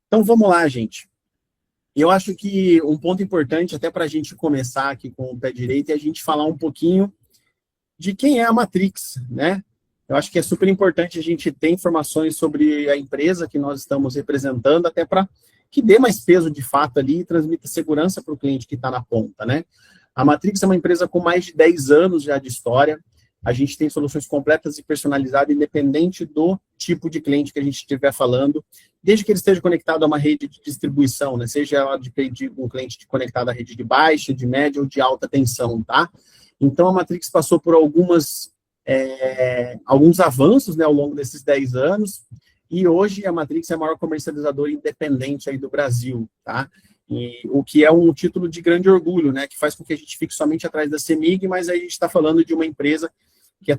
Então, vamos lá, gente. Eu acho que um ponto importante, até para a gente começar aqui com o pé direito, é a gente falar um pouquinho de quem é a Matrix, né? Eu acho que é super importante a gente ter informações sobre a empresa que nós estamos representando, até para que dê mais peso de fato ali e transmita segurança para o cliente que está na ponta, né? A Matrix é uma empresa com mais de 10 anos já de história. A gente tem soluções completas e personalizadas, independente do tipo de cliente que a gente estiver falando, desde que ele esteja conectado a uma rede de distribuição, né? Seja ela de um cliente conectado à rede de baixa, de média ou de alta tensão, tá? Então, a Matrix passou por alguns avanços, né, ao longo desses 10 anos, e hoje a Matrix é a maior comercializadora independente aí do Brasil, tá? E, o que é um título de grande orgulho, né, que faz com que a gente fique somente atrás da CEMIG, mas aí a gente está falando de uma empresa que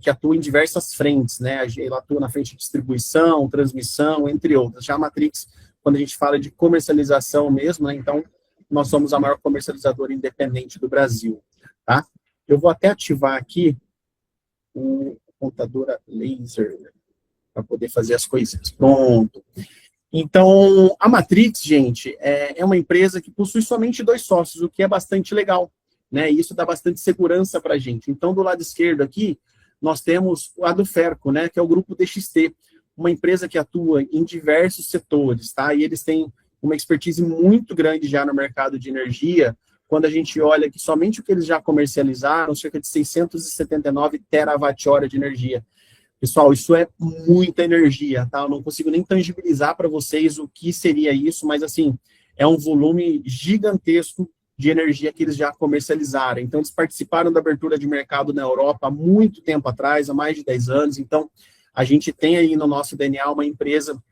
que atua em diversas frentes, né, ela atua na frente de distribuição, transmissão, entre outras. Já a Matrix, quando a gente fala de comercialização mesmo, né, então nós somos a maior comercializadora independente do Brasil, tá? Eu vou até ativar aqui o contadora laser para poder fazer as coisinhas. Pronto. Então, a Matrix, gente, é uma empresa que possui somente 2 sócios, o que é bastante legal, né? E isso dá bastante segurança para a gente. Então, do lado esquerdo aqui, nós temos a do Ferco, né? Que é o grupo DXT, uma empresa que atua em diversos setores, tá? E eles têm uma expertise muito grande já no mercado de energia, quando a gente olha que somente o que eles já comercializaram, cerca de 679 terawatt-hora de energia. Pessoal, isso é muita energia, tá? Eu não consigo nem tangibilizar para vocês o que seria isso, mas, assim, é um volume gigantesco de energia que eles já comercializaram. Então, eles participaram da abertura de mercado na Europa há muito tempo atrás, há mais de 10 anos. Então, a gente tem aí no nosso DNA uma empresa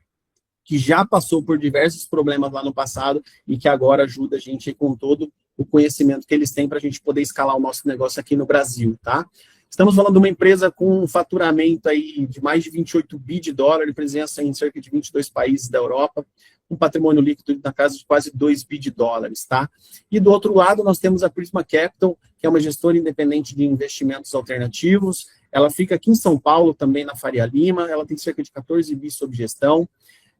que já passou por diversos problemas lá no passado e que agora ajuda a gente com todo o conhecimento que eles têm para a gente poder escalar o nosso negócio aqui no Brasil, tá? Estamos falando de uma empresa com um faturamento aí de mais de 28 bi de dólar, presença em cerca de 22 países da Europa, um patrimônio líquido na casa de quase 2 bi de dólares, tá? E do outro lado, nós temos a Prisma Capital, que é uma gestora independente de investimentos alternativos. Ela fica aqui em São Paulo, também na Faria Lima. Ela tem cerca de 14 bi sob gestão,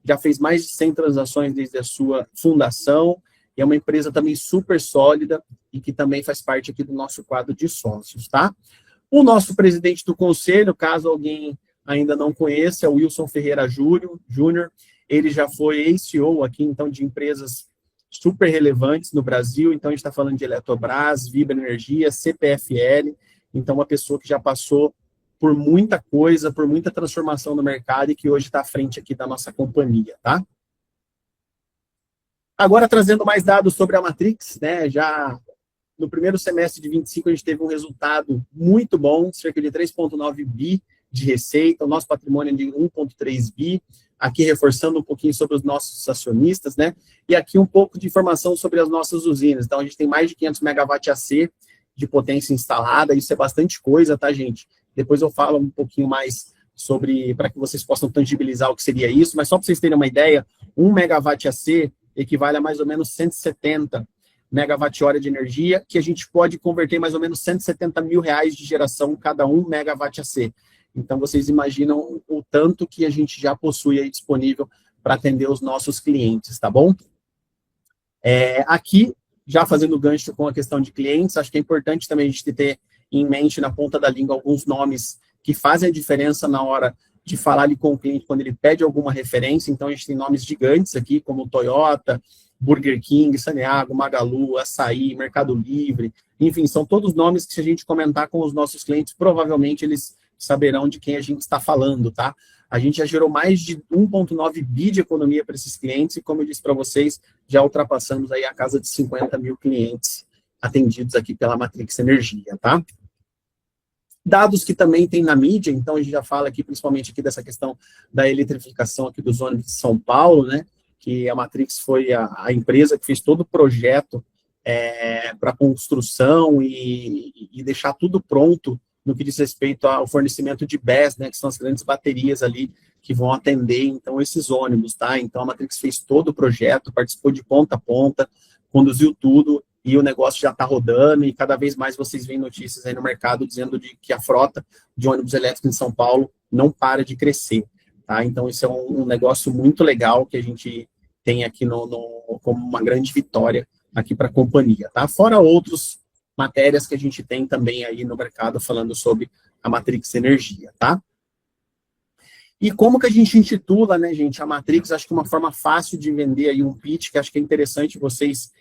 já fez mais de 100 transações desde a sua fundação, e é uma empresa também super sólida e que também faz parte aqui do nosso quadro de sócios, tá? O nosso presidente do conselho, caso alguém ainda não conheça, é o Wilson Ferreira Júnior. Ele já foi ex-CEO aqui, então, de empresas super relevantes no Brasil. Então, a gente está falando de Eletrobras, Vibra Energia, CPFL. Então, uma pessoa que já passou por muita coisa, por muita transformação no mercado e que hoje está à frente aqui da nossa companhia, tá? Agora, trazendo mais dados sobre a Matrix, né, já no primeiro semestre de 25, a gente teve um resultado muito bom, cerca de 3,9 bi de receita, o nosso patrimônio é de 1,3 bi, aqui reforçando um pouquinho sobre os nossos acionistas, né, e aqui um pouco de informação sobre as nossas usinas. Então, a gente tem mais de 500 megawatt AC de potência instalada, isso é bastante coisa, tá, gente? Depois eu falo um pouquinho mais sobre, para que vocês possam tangibilizar o que seria isso, mas só para vocês terem uma ideia, 1 megawatt AC equivale a mais ou menos 170 megawatt-hora de energia, que a gente pode converter mais ou menos 170 mil reais de geração cada 1 megawatt AC. Então, vocês imaginam o tanto que a gente já possui aí disponível para atender os nossos clientes, tá bom? Aqui, já fazendo gancho com a questão de clientes, acho que é importante também a gente ter em mente, na ponta da língua, alguns nomes que fazem a diferença na hora de falar ali com o cliente quando ele pede alguma referência. Então, a gente tem nomes gigantes aqui, como Toyota, Burger King, Saneago, Magalu, Açaí, Mercado Livre, enfim, são todos nomes que, se a gente comentar com os nossos clientes, provavelmente eles saberão de quem a gente está falando, tá? A gente já gerou mais de 1,9 bi de economia para esses clientes e, como eu disse para vocês, já ultrapassamos aí a casa de 50 mil clientes atendidos aqui pela Matrix Energia, tá? Dados que também tem na mídia, então a gente já fala aqui, principalmente aqui dessa questão da eletrificação aqui dos ônibus de São Paulo, né? Que a Matrix foi a empresa que fez todo o projeto para construção e deixar tudo pronto no que diz respeito ao fornecimento de BESS, né, que são as grandes baterias ali que vão atender, então, esses ônibus, tá? Então, a Matrix fez todo o projeto, participou de ponta a ponta, conduziu tudo, e o negócio já está rodando, e cada vez mais vocês veem notícias aí no mercado dizendo que a frota de ônibus elétricos em São Paulo não para de crescer. tá? Então, isso é um negócio muito legal que a gente tem aqui como uma grande vitória aqui para a companhia, tá? Fora outras matérias que a gente tem também aí no mercado falando sobre a Matrix Energia, tá? E como que a gente intitula, né, gente, a Matrix? Acho que uma forma fácil de vender aí um pitch, que acho que é interessante vocês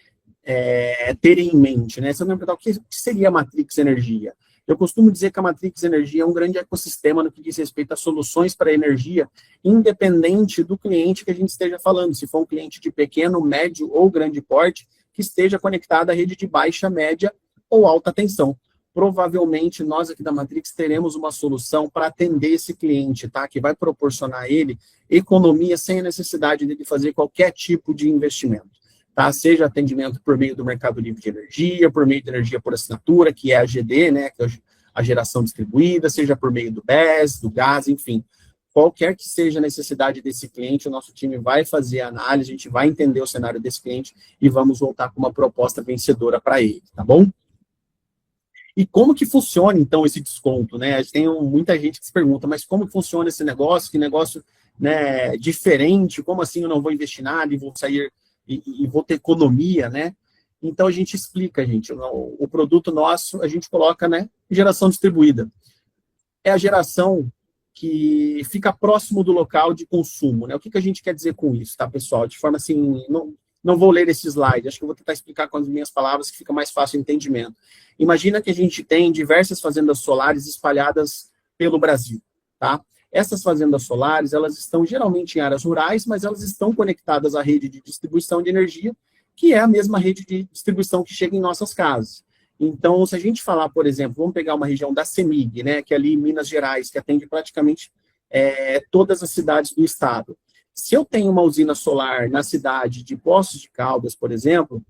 terem em mente, né? Você vai me perguntar o que seria a Matrix Energia? Eu costumo dizer que a Matrix Energia é um grande ecossistema no que diz respeito a soluções para energia, independente do cliente que a gente esteja falando, se for um cliente de pequeno, médio ou grande porte, que esteja conectado à rede de baixa, média ou alta tensão. Provavelmente, nós aqui da Matrix teremos uma solução para atender esse cliente, tá? Que vai proporcionar a ele economia sem a necessidade de fazer qualquer tipo de investimento, tá? Seja atendimento por meio do Mercado Livre de Energia, por meio de energia por assinatura, que é a GD, né? Que é a geração distribuída, seja por meio do BES, do gás, enfim. Qualquer que seja a necessidade desse cliente, o nosso time vai fazer a análise, a gente vai entender o cenário desse cliente e vamos voltar com uma proposta vencedora para ele, tá bom? E como que funciona, então, esse desconto, né? Tem muita gente que se pergunta, mas como funciona esse negócio? Que negócio, né, diferente? Como assim eu não vou investir nada e vou sair e vou ter economia, né? Então, a gente explica, gente. O produto nosso, a gente coloca, né, geração distribuída. É a geração que fica próximo do local de consumo, né? O que a gente quer dizer com isso, tá, pessoal? De forma assim, não vou ler esse slide, acho que eu vou tentar explicar com as minhas palavras que fica mais fácil o entendimento. Imagina que a gente tem diversas fazendas solares espalhadas pelo Brasil, tá? Essas fazendas solares, elas estão geralmente em áreas rurais, mas elas estão conectadas à rede de distribuição de energia, que é a mesma rede de distribuição que chega em nossas casas. Então, se a gente falar, por exemplo, vamos pegar uma região da CEMIG, né, que é ali em Minas Gerais, que atende praticamente todas as cidades do estado. Se eu tenho uma usina solar na cidade de Poços de Caldas, por exemplo,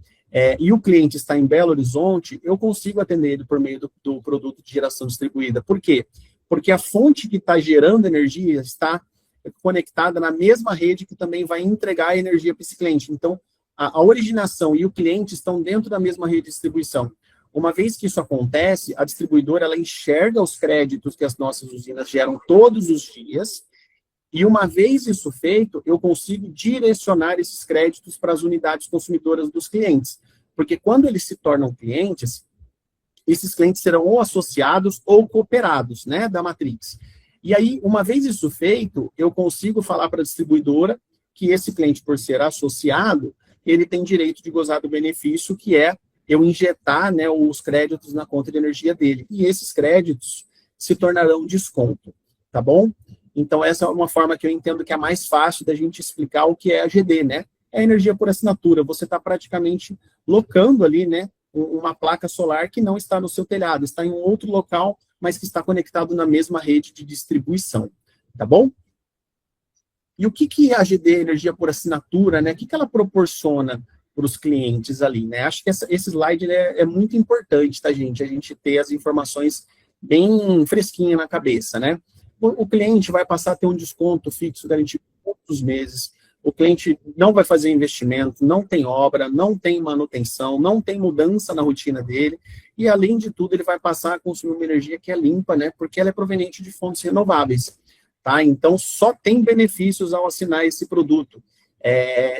e o cliente está em Belo Horizonte, eu consigo atender ele por meio do produto de geração distribuída. Por quê? Porque a fonte que está gerando energia está conectada na mesma rede que também vai entregar a energia para esse cliente. Então, a originação e o cliente estão dentro da mesma rede de distribuição. Uma vez que isso acontece, a distribuidora ela enxerga os créditos que as nossas usinas geram todos os dias, e uma vez isso feito, eu consigo direcionar esses créditos para as unidades consumidoras dos clientes. Porque quando eles se tornam clientes, esses clientes serão ou associados ou cooperados, né, da Matrix. E aí, uma vez isso feito, eu consigo falar para a distribuidora que esse cliente, por ser associado, ele tem direito de gozar do benefício, que é eu injetar, né, os créditos na conta de energia dele. E esses créditos se tornarão desconto, tá bom? Então, essa é uma forma que eu entendo que é mais fácil da gente explicar o que é a GD, né? É a energia por assinatura. Você está praticamente locando ali, né, uma placa solar que não está no seu telhado, está em um outro local, mas que está conectado na mesma rede de distribuição, tá bom? E o que é a GD, energia por assinatura, né? O que ela proporciona para os clientes ali, né? Acho que esse slide, né, é muito importante, tá, gente? A gente ter as informações bem fresquinhas na cabeça, né? O cliente vai passar a ter um desconto fixo garantido por todos os meses. O cliente não vai fazer investimento, não tem obra, não tem manutenção, não tem mudança na rotina dele. E, além de tudo, ele vai passar a consumir uma energia que é limpa, né? Porque ela é proveniente de fontes renováveis. Tá? Então, só tem benefícios ao assinar esse produto.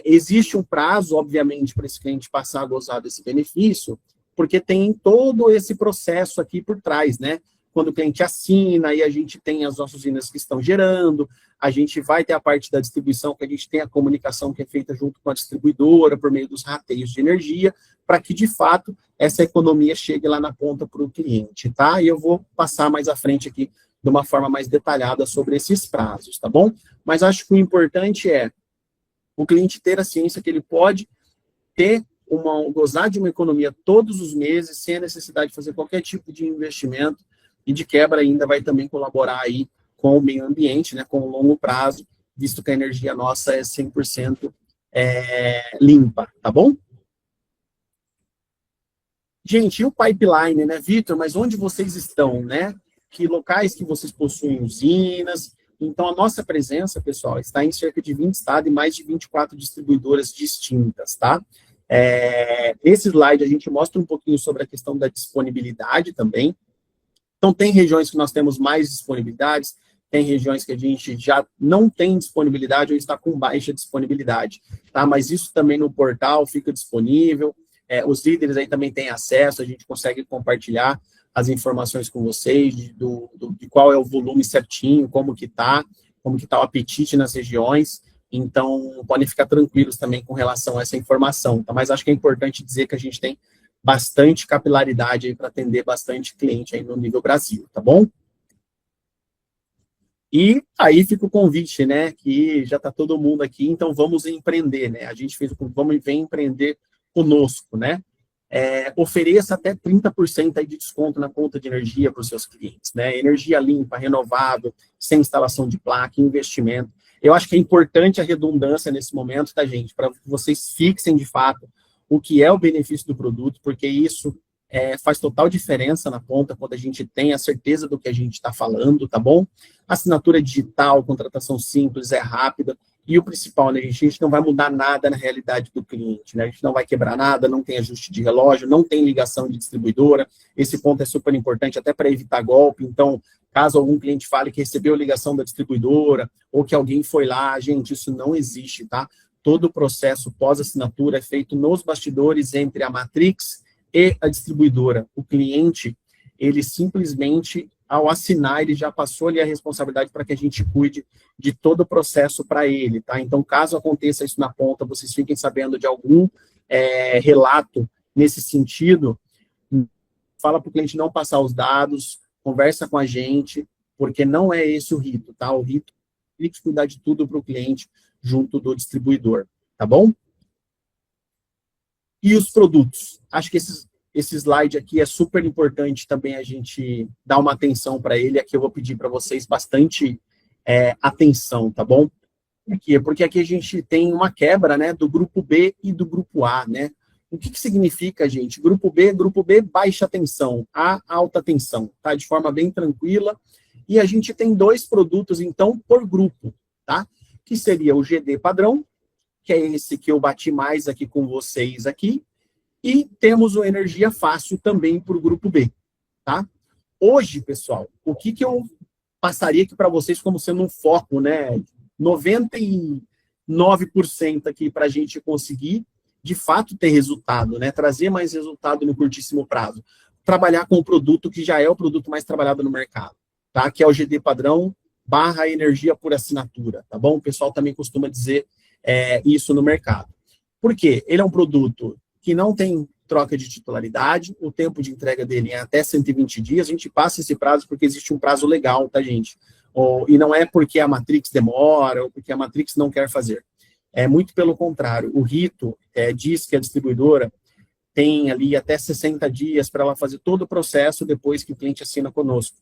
Existe um prazo, obviamente, para esse cliente passar a gozar desse benefício, porque tem todo esse processo aqui por trás, né? Quando o cliente assina, aí a gente tem as nossas usinas que estão gerando, a gente vai ter a parte da distribuição, que a gente tem a comunicação que é feita junto com a distribuidora, por meio dos rateios de energia, para que, de fato, essa economia chegue lá na ponta para o cliente, tá? E eu vou passar mais à frente aqui de uma forma mais detalhada sobre esses prazos, tá bom? Mas acho que o importante é o cliente ter a ciência que ele pode gozar de uma economia todos os meses, sem a necessidade de fazer qualquer tipo de investimento, e de quebra ainda vai também colaborar aí com o meio ambiente, né, com o longo prazo, visto que a energia nossa é 100% limpa, tá bom? Gente, e o pipeline, né, Vitor? Mas onde vocês estão, né? Que locais que vocês possuem usinas? Então, a nossa presença, pessoal, está em cerca de 20 estados e mais de 24 distribuidoras distintas, tá? Esse slide a gente mostra um pouquinho sobre a questão da disponibilidade também. Então, tem regiões que nós temos mais disponibilidades, tem regiões que a gente já não tem disponibilidade ou está com baixa disponibilidade, tá? Mas isso também no portal fica disponível, os líderes aí também têm acesso, a gente consegue compartilhar as informações com vocês, de qual é o volume certinho, como que tá o apetite nas regiões, então podem ficar tranquilos também com relação a essa informação, tá? Mas acho que é importante dizer que a gente tem bastante capilaridade aí para atender bastante cliente aí no nível Brasil, tá bom? E aí fica o convite, né, que já está todo mundo aqui, então vamos empreender, né? A gente fez o vamos vem empreender conosco, né? Ofereça até 30% aí de desconto na conta de energia para os seus clientes, né? Energia limpa, renovável, sem instalação de placa, investimento. Eu acho que é importante a redundância nesse momento, tá, gente? Para que vocês fixem de fato o que é o benefício do produto, porque isso faz total diferença na ponta quando a gente tem a certeza do que a gente está falando, tá bom? Assinatura digital, contratação simples, é rápida, e o principal, né, a gente não vai mudar nada na realidade do cliente, né? A gente não vai quebrar nada, não tem ajuste de relógio, não tem ligação de distribuidora, esse ponto é super importante até para evitar golpe, então, caso algum cliente fale que recebeu ligação da distribuidora, ou que alguém foi lá, gente, isso não existe, tá? Todo o processo pós-assinatura é feito nos bastidores entre a Matrix e a distribuidora. O cliente, ele simplesmente, ao assinar, ele já passou ali a responsabilidade para que a gente cuide de todo o processo para ele, tá? Então, caso aconteça isso na ponta, vocês fiquem sabendo de algum relato nesse sentido, fala para o cliente não passar os dados, conversa com a gente, porque não é esse o rito, tá? O rito é cuidar de tudo para o cliente junto do distribuidor, tá bom? E os produtos? Acho que esse slide aqui é super importante também a gente dar uma atenção para ele. Aqui eu vou pedir para vocês bastante atenção, tá bom? Porque aqui a gente tem uma quebra, né, do grupo B e do grupo A, né? O que significa, gente? Grupo B, baixa tensão, A, alta tensão, tá? De forma bem tranquila. E a gente tem 2 produtos, então, por grupo, tá? Que seria o GD padrão, que é esse que eu bati mais aqui com vocês aqui, e temos o Energia Fácil também para o grupo B, tá? Hoje, pessoal, o que eu passaria aqui para vocês como sendo um foco, né? 99% aqui para a gente conseguir, de fato, ter resultado, né? Trazer mais resultado no curtíssimo prazo. Trabalhar com o produto que já é o produto mais trabalhado no mercado, tá? Que é o GD padrão / energia por assinatura, tá bom? O pessoal também costuma dizer isso no mercado. Por quê? Ele é um produto que não tem troca de titularidade, o tempo de entrega dele é até 120 dias, a gente passa esse prazo porque existe um prazo legal, tá, gente? E não é porque a Matrix demora, ou porque a Matrix não quer fazer. É muito pelo contrário. O rito diz que a distribuidora tem ali até 60 dias para ela fazer todo o processo depois que o cliente assina conosco.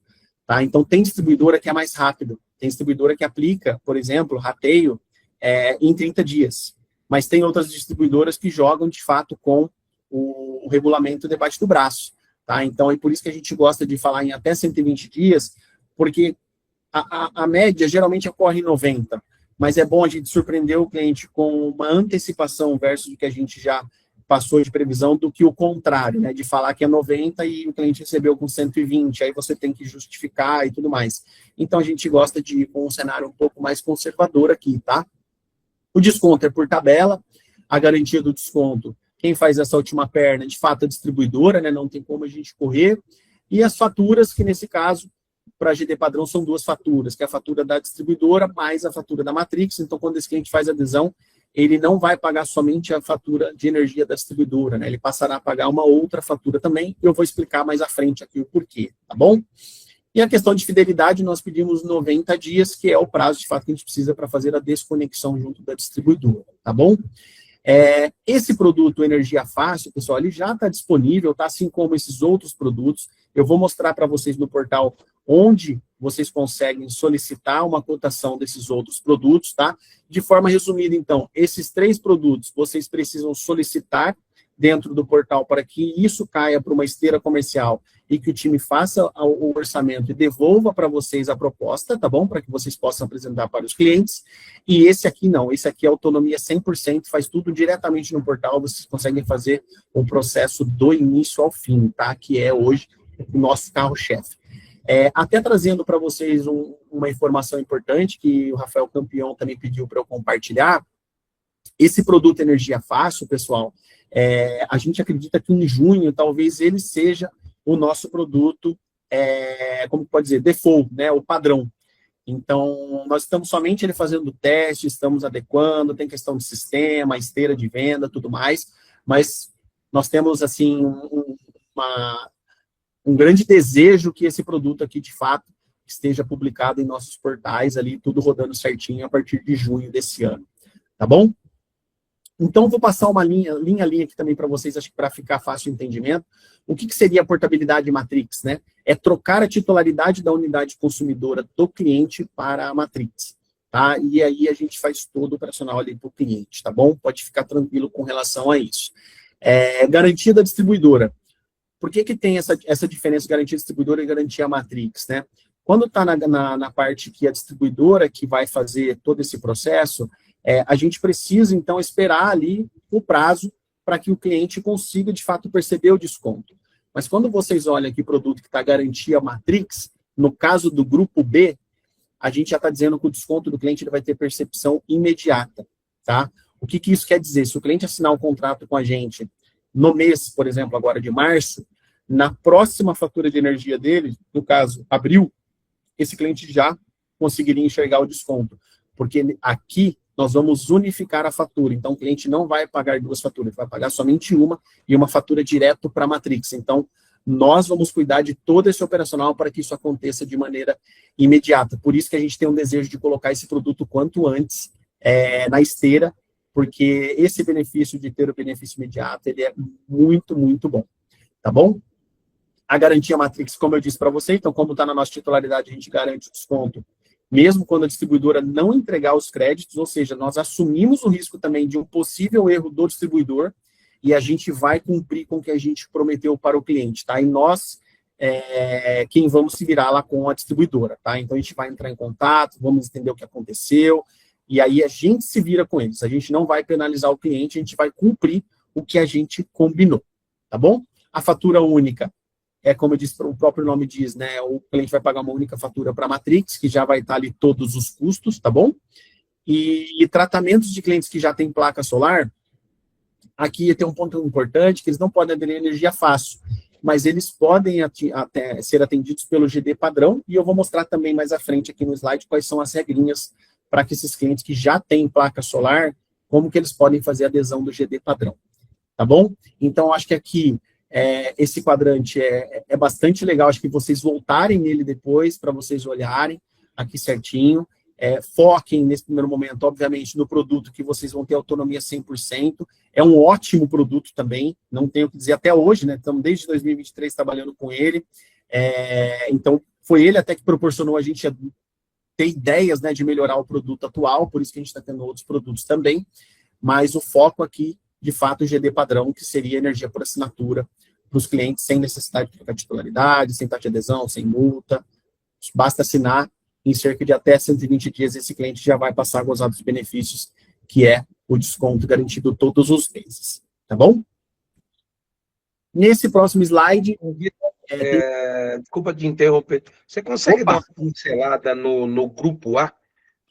Tá? Então, tem distribuidora que é mais rápido, tem distribuidora que aplica, por exemplo, rateio em 30 dias. Mas tem outras distribuidoras que jogam, de fato, com o regulamento debaixo do braço. Tá? Então, é por isso que a gente gosta de falar em até 120 dias, porque a média geralmente ocorre em 90, mas é bom a gente surpreender o cliente com uma antecipação versus o que a gente já passou de previsão do que o contrário, né? De falar que é 90 e o cliente recebeu com 120, aí você tem que justificar e tudo mais. Então, a gente gosta de ir com um cenário um pouco mais conservador aqui, tá? O desconto é por tabela, a garantia do desconto, quem faz essa última perna, de fato, é a distribuidora, né? Não tem como a gente correr. E as faturas, que nesse caso, para a GD padrão, são 2 faturas, que é a fatura da distribuidora mais a fatura da Matrix. Então, quando esse cliente faz adesão, ele não vai pagar somente a fatura de energia da distribuidora, né? Ele passará a pagar uma outra fatura também. Eu vou explicar mais à frente aqui o porquê, tá bom? E a questão de fidelidade, nós pedimos 90 dias, que é o prazo, de fato, que a gente precisa para fazer a desconexão junto da distribuidora, tá bom? Esse produto Energia Fácil, pessoal, ele já está disponível, tá? Assim como esses outros produtos. Eu vou mostrar para vocês no portal onde vocês conseguem solicitar uma cotação desses outros produtos, tá? De forma resumida, então, esses 3 produtos vocês precisam solicitar dentro do portal para que isso caia para uma esteira comercial e que o time faça o orçamento e devolva para vocês a proposta, tá bom? Para que vocês possam apresentar para os clientes. E esse aqui não, esse aqui é autonomia 100%, faz tudo diretamente no portal, vocês conseguem fazer o processo do início ao fim, tá? Que é hoje o nosso carro-chefe. Até trazendo para vocês uma informação importante, que o Rafael Campion também pediu para eu compartilhar, esse produto Energia Fácil, pessoal, a gente acredita que em junho, talvez ele seja o nosso produto, como pode dizer, default, né, o padrão. Então, nós estamos somente ele fazendo teste, estamos adequando, tem questão de sistema, esteira de venda, tudo mais, mas nós temos, assim, um grande desejo que esse produto aqui, de fato, esteja publicado em nossos portais ali, tudo rodando certinho a partir de junho desse ano, tá bom? Então, vou passar uma linha aqui também para vocês, acho que para ficar fácil o entendimento. O que seria a portabilidade Matrix, né? É trocar a titularidade da unidade consumidora do cliente para a Matrix, tá? E aí a gente faz todo o operacional ali para o cliente, tá bom? Pode ficar tranquilo com relação a isso. Garantia da distribuidora. Por que tem essa diferença, garantia distribuidora e garantia Matrix, né? Quando está na parte que a distribuidora que vai fazer todo esse processo, a gente precisa, então, esperar ali o prazo para que o cliente consiga, de fato, perceber o desconto. Mas quando vocês olham aqui o produto que está garantia Matrix, no caso do grupo B, a gente já está dizendo que o desconto do cliente ele vai ter percepção imediata, tá? O que isso quer dizer? Se o cliente assinar um contrato com a gente no mês, por exemplo, agora de março, na próxima fatura de energia dele, no caso, abril, esse cliente já conseguiria enxergar o desconto, porque aqui nós vamos unificar a fatura. Então, o cliente não vai pagar duas faturas, vai pagar somente uma e uma fatura direto para a Matrix. Então, nós vamos cuidar de todo esse operacional para que isso aconteça de maneira imediata. Por isso que a gente tem um desejo de colocar esse produto quanto antes na esteira, porque esse benefício de ter o benefício imediato, ele é muito, muito bom. Tá bom? A garantia Matrix, como eu disse para você, então, como está na nossa titularidade, a gente garante o desconto mesmo quando a distribuidora não entregar os créditos, ou seja, nós assumimos o risco também de um possível erro do distribuidor e a gente vai cumprir com o que a gente prometeu para o cliente, tá? E nós, quem vamos se virar lá com a distribuidora, tá? Então, a gente vai entrar em contato, vamos entender o que aconteceu, e aí a gente se vira com eles. A gente não vai penalizar o cliente, a gente vai cumprir o que a gente combinou, tá bom? A fatura única. Como eu disse, o próprio nome diz, né? O cliente vai pagar uma única fatura para a Matrix, que já vai estar ali todos os custos, tá bom? E tratamentos de clientes que já têm placa solar, aqui tem um ponto importante, que eles não podem aderir à energia fácil, mas eles podem até ser atendidos pelo GD padrão, e eu vou mostrar também mais à frente aqui no slide quais são as regrinhas para que esses clientes que já têm placa solar, como que eles podem fazer a adesão do GD padrão, tá bom? Então, acho que aqui esse quadrante é bastante legal, acho que vocês voltarem nele depois, para vocês olharem aqui certinho, foquem nesse primeiro momento, obviamente, no produto que vocês vão ter autonomia 100%, é um ótimo produto também, não tenho o que dizer até hoje, né, estamos desde 2023 trabalhando com ele, então foi ele até que proporcionou a gente ter ideias, né, de melhorar o produto atual, por isso que a gente está tendo outros produtos também, mas o foco aqui, de fato, o GD padrão, que seria energia por assinatura para os clientes, sem necessidade de trocar titularidade, sem taxa de adesão, sem multa. Basta assinar, em cerca de até 120 dias, esse cliente já vai passar a gozar dos benefícios, que é o desconto garantido todos os meses. Tá bom? Nesse próximo slide... Desculpa te interromper. Você consegue dar uma pincelada no grupo A?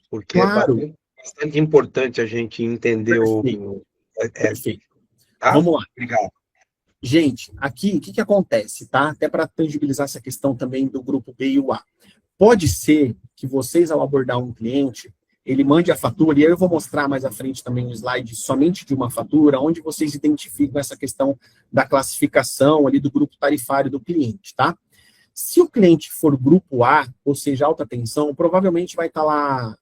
Porque claro. É bastante importante a gente entender Perfeito. Tá? Vamos lá. Obrigado. Gente, aqui, o que acontece, tá? Até para tangibilizar essa questão também do grupo B e o A. Pode ser que vocês, ao abordar um cliente, ele mande a fatura, e aí eu vou mostrar mais à frente também um slide somente de uma fatura, onde vocês identificam essa questão da classificação ali do grupo tarifário do cliente, tá? Se o cliente for grupo A, ou seja, alta tensão, provavelmente vai estar lá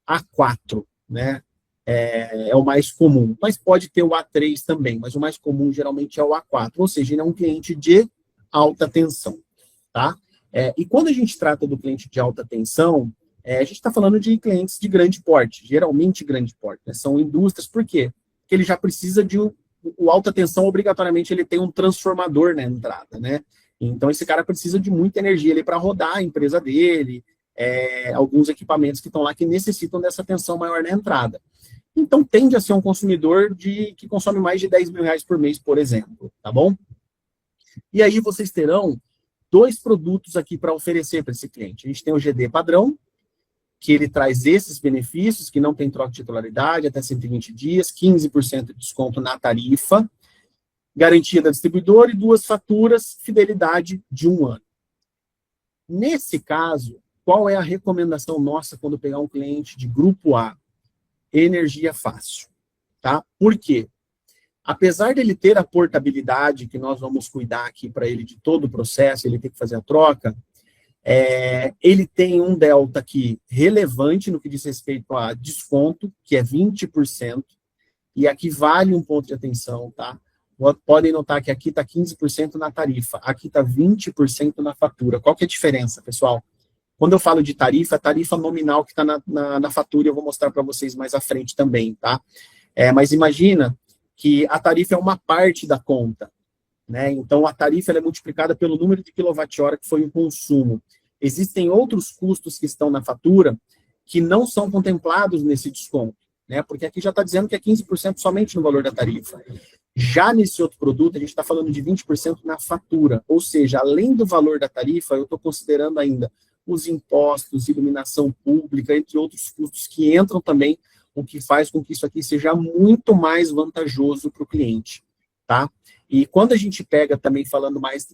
A4, né? É o mais comum, mas pode ter o A3 também, mas o mais comum geralmente é o A4, ou seja, ele é um cliente de alta tensão, tá? E quando a gente trata do cliente de alta tensão, a gente está falando de clientes de grande porte, geralmente grande porte, né? São indústrias, por quê? Porque ele já precisa de o alta tensão, obrigatoriamente, ele tem um transformador na entrada, né? Então, esse cara precisa de muita energia para rodar a empresa dele, alguns equipamentos que estão lá que necessitam dessa tensão maior na entrada. Então, tende a ser um consumidor que consome mais de R$10 mil por mês, por exemplo, tá bom? E aí vocês terão dois produtos aqui para oferecer para esse cliente. A gente tem o GD padrão, que ele traz esses benefícios, que não tem troca de titularidade, até 120 dias, 15% de desconto na tarifa, garantia da distribuidora e 2 faturas, fidelidade de 1 ano. Nesse caso, qual é a recomendação nossa quando pegar um cliente de grupo A? Energia fácil, tá? Por quê? Apesar dele ter a portabilidade, que nós vamos cuidar aqui para ele de todo o processo, ele tem que fazer a troca, ele tem um delta aqui relevante no que diz respeito a desconto, que é 20%, e aqui vale um ponto de atenção, tá? Podem notar que aqui está 15% na tarifa, aqui está 20% na fatura. Qual que é a diferença, pessoal? Quando eu falo de tarifa, a tarifa nominal que está na fatura, eu vou mostrar para vocês mais à frente também, tá? Mas imagina que a tarifa é uma parte da conta, né? Então, a tarifa ela é multiplicada pelo número de quilowatt-hora que foi o consumo. Existem outros custos que estão na fatura que não são contemplados nesse desconto, né? Porque aqui já está dizendo que é 15% somente no valor da tarifa. Já nesse outro produto, a gente está falando de 20% na fatura, ou seja, além do valor da tarifa, eu estou considerando ainda os impostos, iluminação pública, entre outros custos que entram também, o que faz com que isso aqui seja muito mais vantajoso para o cliente, tá? E quando a gente pega também, falando mais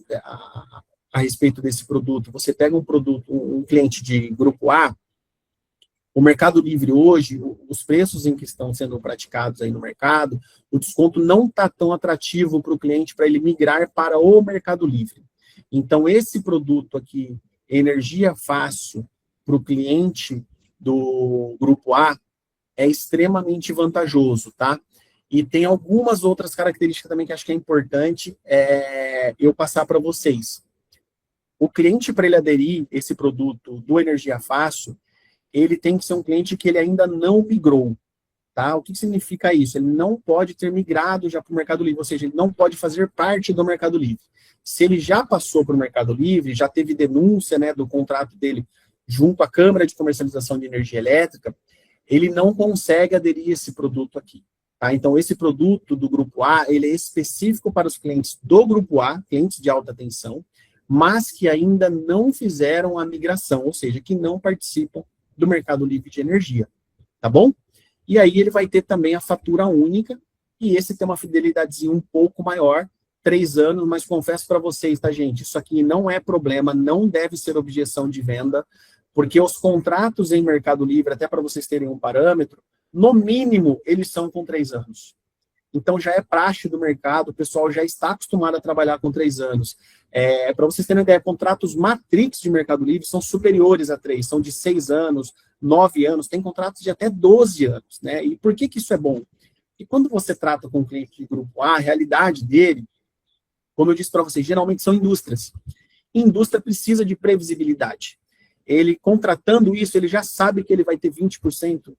a respeito desse produto, você pega um produto, um cliente de grupo A, o Mercado Livre hoje, os preços em que estão sendo praticados aí no mercado, o desconto não está tão atrativo para o cliente para ele migrar para o Mercado Livre. Então, esse produto aqui, energia fácil para o cliente do grupo A, é extremamente vantajoso, tá? E tem algumas outras características também que acho que é importante eu passar para vocês. O cliente, para ele aderir esse produto do Energia Fácil, ele tem que ser um cliente que ele ainda não migrou, tá? O que significa isso? Ele não pode ter migrado já para o Mercado Livre, ou seja, ele não pode fazer parte do Mercado Livre. Se ele já passou para o Mercado Livre, já teve denúncia, né, do contrato dele junto à Câmara de Comercialização de Energia Elétrica, ele não consegue aderir a esse produto aqui, tá? Então, esse produto do Grupo A, ele é específico para os clientes do Grupo A, clientes de alta tensão, mas que ainda não fizeram a migração, ou seja, que não participam do Mercado Livre de Energia, tá bom? E aí ele vai ter também a fatura única, e esse tem uma fidelidadezinha um pouco maior, 3 anos, mas confesso para vocês, tá, gente? Isso aqui não é problema, não deve ser objeção de venda, porque os contratos em Mercado Livre, até para vocês terem um parâmetro, no mínimo, eles são com 3 anos. Então, já é praxe do mercado, o pessoal já está acostumado a trabalhar com 3 anos. Para vocês terem uma ideia, contratos Matrix de Mercado Livre são superiores a 3, são de 6 anos, 9 anos, tem contratos de até 12 anos, né? E por que isso é bom? Porque quando você trata com um cliente de grupo A, a realidade dele, como eu disse para vocês, geralmente são indústrias. Indústria precisa de previsibilidade. Ele, contratando isso, ele já sabe que ele vai ter 20%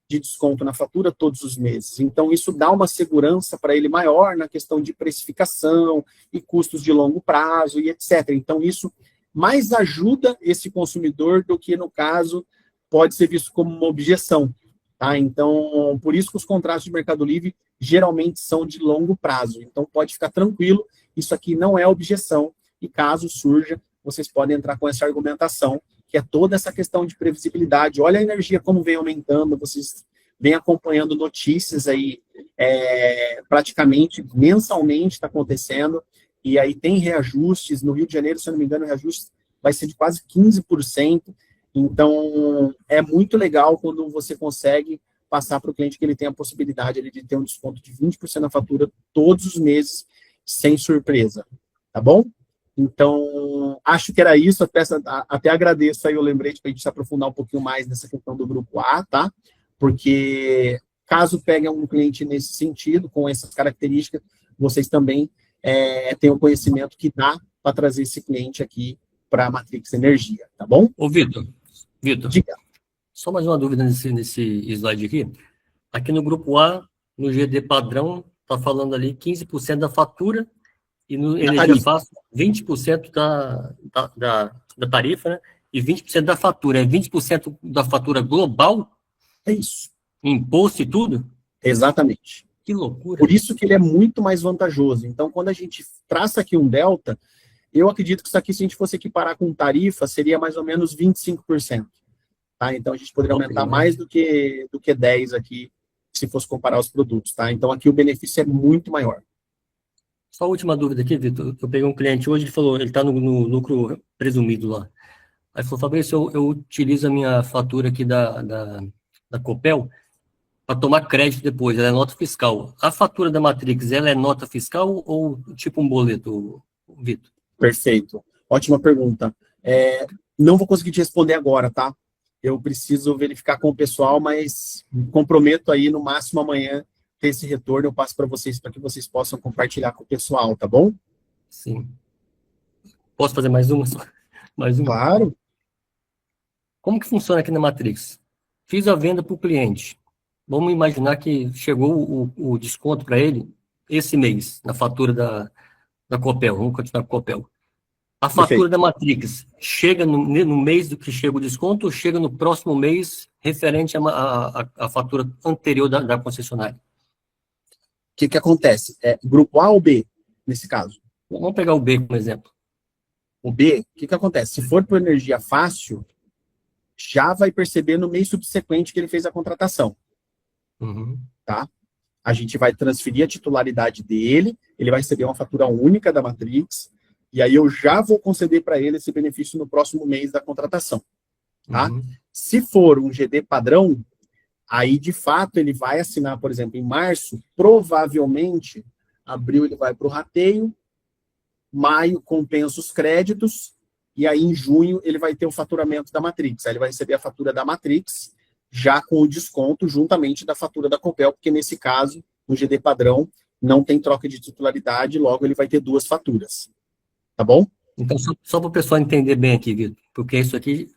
de desconto na fatura todos os meses. Então, isso dá uma segurança para ele maior na questão de precificação e custos de longo prazo e etc. Então, isso mais ajuda esse consumidor do que, no caso, pode ser visto como uma objeção. Tá? Então, por isso que os contratos de Mercado Livre geralmente são de longo prazo. Então, pode ficar tranquilo, isso aqui não é objeção, e caso surja, vocês podem entrar com essa argumentação, que é toda essa questão de previsibilidade. Olha a energia como vem aumentando, vocês vêm acompanhando notícias aí, praticamente mensalmente está acontecendo, e aí tem reajustes, no Rio de Janeiro, se eu não me engano, o reajuste vai ser de quase 15%, então é muito legal quando você consegue passar para o cliente que ele tem a possibilidade de ter um desconto de 20% na fatura todos os meses, sem surpresa, tá bom? Então, acho que era isso, até agradeço aí o lembrete para a gente se aprofundar um pouquinho mais nessa questão do grupo A, tá? Porque, caso pegue um cliente nesse sentido, com essas características, vocês também têm o conhecimento que dá para trazer esse cliente aqui para a Matrix Energia, tá bom? Ô, Vitor, Diga. Só mais uma dúvida nesse slide aqui. Aqui no grupo A, no GD padrão, está falando ali 15% da fatura, e no Energia Fácil, 20% da tarifa, né? E 20% da fatura. É 20% da fatura global? É isso. Imposto e tudo? Exatamente. Que loucura. Por isso que ele é muito mais vantajoso. Então, quando a gente traça aqui um delta, Eu acredito que isso aqui, se a gente fosse equiparar com tarifa, seria mais ou menos 25%. Tá? Então, a gente poderia aumentar mais do que 10% aqui, se fosse comparar os produtos. Tá? Então, aqui o benefício é muito maior. Só a última dúvida aqui, Vitor. Eu peguei um cliente hoje, ele falou, ele está no lucro presumido lá. Aí falou, Fabrício, eu utilizo a minha fatura aqui da Copel para tomar crédito depois, ela é nota fiscal. A fatura da Matrix, ela é nota fiscal ou tipo um boleto, Vitor? Perfeito. Ótima pergunta. Não vou conseguir te responder agora, tá? Eu preciso verificar com o pessoal, mas me comprometo aí no máximo amanhã ter esse retorno, eu passo para vocês, para que vocês possam compartilhar com o pessoal, tá bom? Sim. Posso fazer mais uma? Mais uma? Claro. Como que funciona aqui na Matrix? Fiz a venda para o cliente. Vamos imaginar que chegou o desconto para ele esse mês, na fatura da Copel. Vamos continuar com a Copel. A fatura Perfeito. da Matrix chega no mês do que chega o desconto ou chega no próximo mês referente à fatura anterior da concessionária? O que acontece? Grupo A ou B, nesse caso? Vamos pegar o B como exemplo. O B, o que acontece? Se for por energia fácil, já vai perceber no mês subsequente que ele fez a contratação. Uhum. Tá? A gente vai transferir a titularidade dele, ele vai receber uma fatura única da Matrix, e aí eu já vou conceder para ele esse benefício no próximo mês da contratação. Tá? Uhum. Se for um GD padrão, aí de fato ele vai assinar, por exemplo, em março, provavelmente, abril ele vai para o rateio, maio compensa os créditos, e aí em junho ele vai ter o faturamento da Matrix. Aí ele vai receber a fatura da Matrix, já com o desconto juntamente da fatura da Copel, porque nesse caso, no GD padrão, não tem troca de titularidade, logo ele vai ter duas faturas. Tá bom? Então, só para o pessoal entender bem aqui, Vitor, porque isso aqui,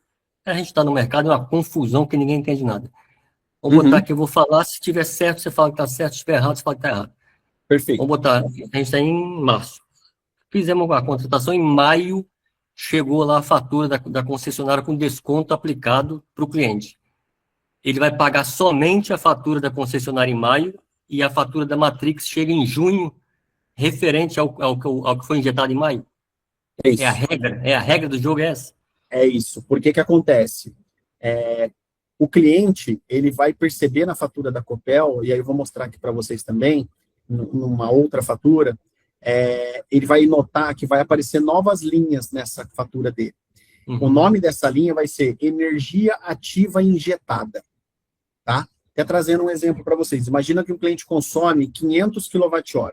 a gente está no mercado, é uma confusão que ninguém entende nada. Vamos botar que eu vou falar, se tiver certo, você fala que está certo, se estiver errado, você fala que está errado. Perfeito. Vamos botar, a gente está em março. Fizemos a contratação em maio, chegou lá a fatura da concessionária com desconto aplicado para o cliente. Ele vai pagar somente a fatura da concessionária em maio e a fatura da Matrix chega em junho, referente ao que foi injetado em maio. É isso. É a regra do jogo é essa? É isso. Por que acontece? O cliente, ele vai perceber na fatura da Copel, e aí eu vou mostrar aqui para vocês também, numa outra fatura, ele vai notar que vai aparecer novas linhas nessa fatura dele. Uhum. O nome dessa linha vai ser energia ativa injetada. Tá? Até trazendo um exemplo para vocês. Imagina que um cliente consome 500 kWh.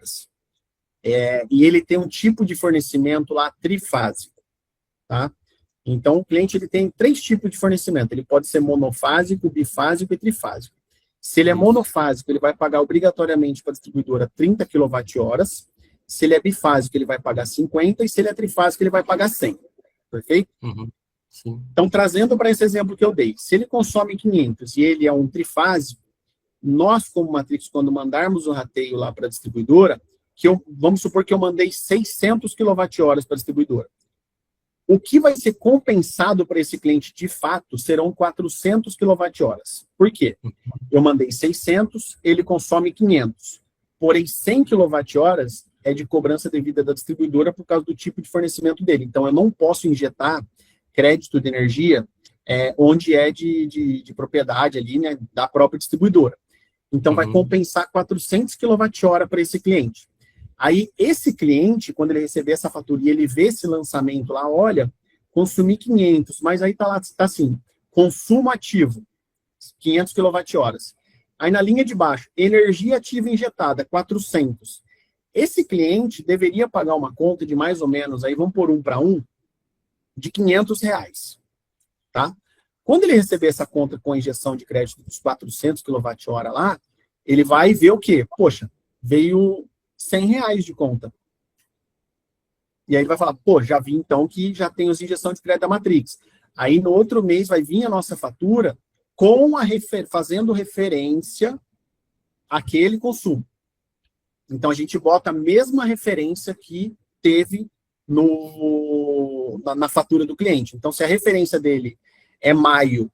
E ele tem um tipo de fornecimento lá trifásico. Tá? Então, o cliente ele tem 3 tipos de fornecimento. Ele pode ser monofásico, bifásico e trifásico. Se ele é monofásico, ele vai pagar obrigatoriamente para a distribuidora 30 kWh. Se ele é bifásico, ele vai pagar 50. E se ele é trifásico, ele vai pagar 100. Perfeito? Uhum. Sim. Então, trazendo para esse exemplo que eu dei, se ele consome 500 e ele é um trifásico, nós, como Matrix, quando mandarmos o rateio lá para a distribuidora, vamos supor que eu mandei 600 kWh para a distribuidora. O que vai ser compensado para esse cliente, de fato, serão 400 kWh. Por quê? Eu mandei 600, ele consome 500. Porém, 100 kWh é de cobrança devida da distribuidora por causa do tipo de fornecimento dele. Então, eu não posso injetar crédito de energia onde é de propriedade ali, né, da própria distribuidora. Então, vai compensar 400 kWh para esse cliente. Aí, esse cliente, quando ele receber essa fatura e ele vê esse lançamento lá, olha, consumi 500, mas aí tá assim, consumo ativo, 500 kWh. Aí, na linha de baixo, energia ativa injetada, 400. Esse cliente deveria pagar uma conta de mais ou menos, aí vamos por 1 para 1, de R$500, tá? Quando ele receber essa conta com a injeção de crédito dos 400 kWh lá, ele vai ver o quê? Poxa, veio R$100 de conta. E aí ele vai falar, pô, já vi então que já tem as injeções de crédito da Matrix. Aí no outro mês vai vir a nossa fatura com fazendo referência àquele consumo. Então a gente bota a mesma referência que teve na fatura do cliente. Então, se a referência dele é maio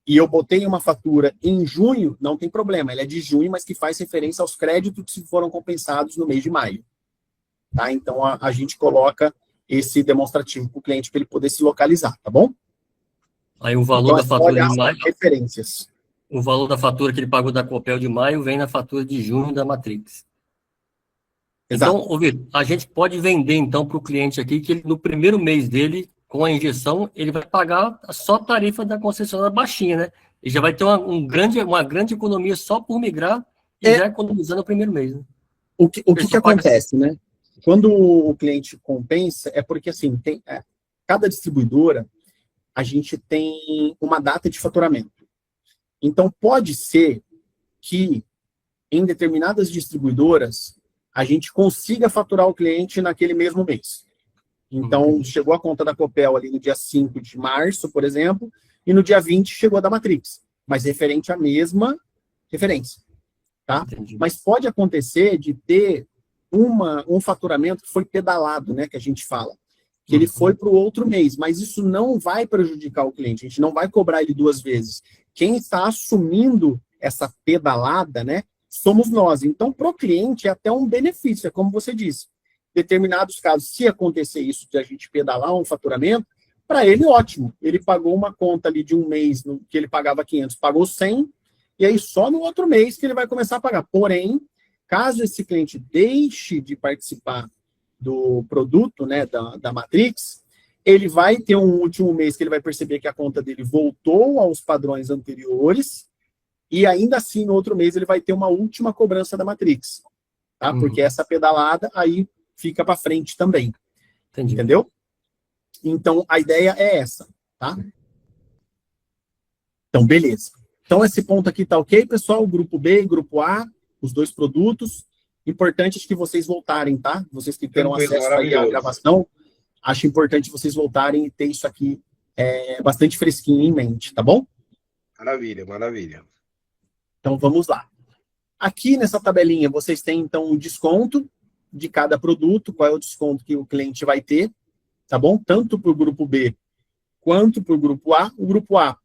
e eu botei uma fatura em junho, não tem problema. Ela é de junho, mas que faz referência aos créditos que foram compensados no mês de maio. Tá? Então, a gente coloca esse demonstrativo para o cliente, para ele poder se localizar, tá bom? Aí o valor da fatura de maio, referências. o valor da fatura que ele pagou da Copel de maio vem na fatura de junho da Matrix. Exato. Então, Vitor, a gente pode vender, então, para o cliente aqui que ele, no primeiro mês dele, com a injeção, ele vai pagar só a tarifa da concessionária baixinha, né? Ele já vai ter uma grande economia só por migrar e já economizando no primeiro mês. Né? O que acontece, né? Quando o cliente compensa, é porque, assim, cada distribuidora, a gente tem uma data de faturamento. Então, pode ser que, em determinadas distribuidoras, a gente consiga faturar o cliente naquele mesmo mês. Então, chegou a conta da Copel ali no dia 5 de março, por exemplo, e no dia 20 chegou a da Matrix, mas referente à mesma referência. Tá? Mas pode acontecer de ter um faturamento que foi pedalado, né, que a gente fala, que ele foi para o outro mês, mas isso não vai prejudicar o cliente, a gente não vai cobrar ele 2 vezes. Quem está assumindo essa pedalada, né, somos nós. Então, para o cliente é até um benefício, é como você disse. Em determinados casos, se acontecer isso de a gente pedalar um faturamento, para ele ótimo. Ele pagou uma conta ali de um mês, que ele pagava 500, pagou 100, e aí só no outro mês que ele vai começar a pagar. Porém, caso esse cliente deixe de participar do produto, né, da Matrix, ele vai ter um último mês que ele vai perceber que a conta dele voltou aos padrões anteriores, e ainda assim, no outro mês, ele vai ter uma última cobrança da Matrix, tá? Porque essa pedalada aí fica para frente também. Entendi. Entendeu? Então, a ideia é essa, tá? Então, beleza. Então, esse ponto aqui tá ok, pessoal? Grupo B e Grupo A, os 2 produtos. Importante que vocês voltarem, tá? Vocês que terão acesso aí à gravação, acho importante vocês voltarem e ter isso aqui bastante fresquinho em mente, tá bom? Maravilha, maravilha. Então, vamos lá. Aqui nessa tabelinha, vocês têm, então, o desconto de cada produto, qual é o desconto que o cliente vai ter, tá bom? Tanto para o grupo B quanto para o grupo A. O grupo A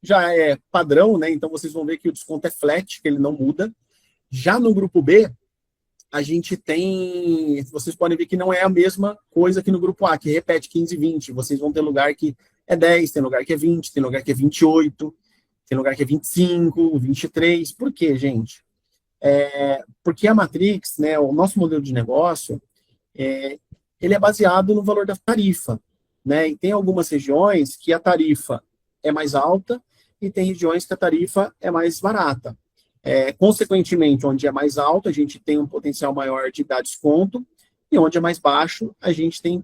já é padrão, né? Então, vocês vão ver que o desconto é flat, que ele não muda. Já no grupo B, a gente tem... Vocês podem ver que não é a mesma coisa que no grupo A, que repete 15 e 20. Vocês vão ter lugar que é 10, tem lugar que é 20, tem lugar que é 28, tem lugar que é 25, 23. Por quê, gente? Porque a Matrix, né, o nosso modelo de negócio, ele é baseado no valor da tarifa, né? E tem algumas regiões que a tarifa é mais alta e tem regiões que a tarifa é mais barata. Consequentemente, onde é mais alto, a gente tem um potencial maior de dar desconto, e onde é mais baixo, a gente tem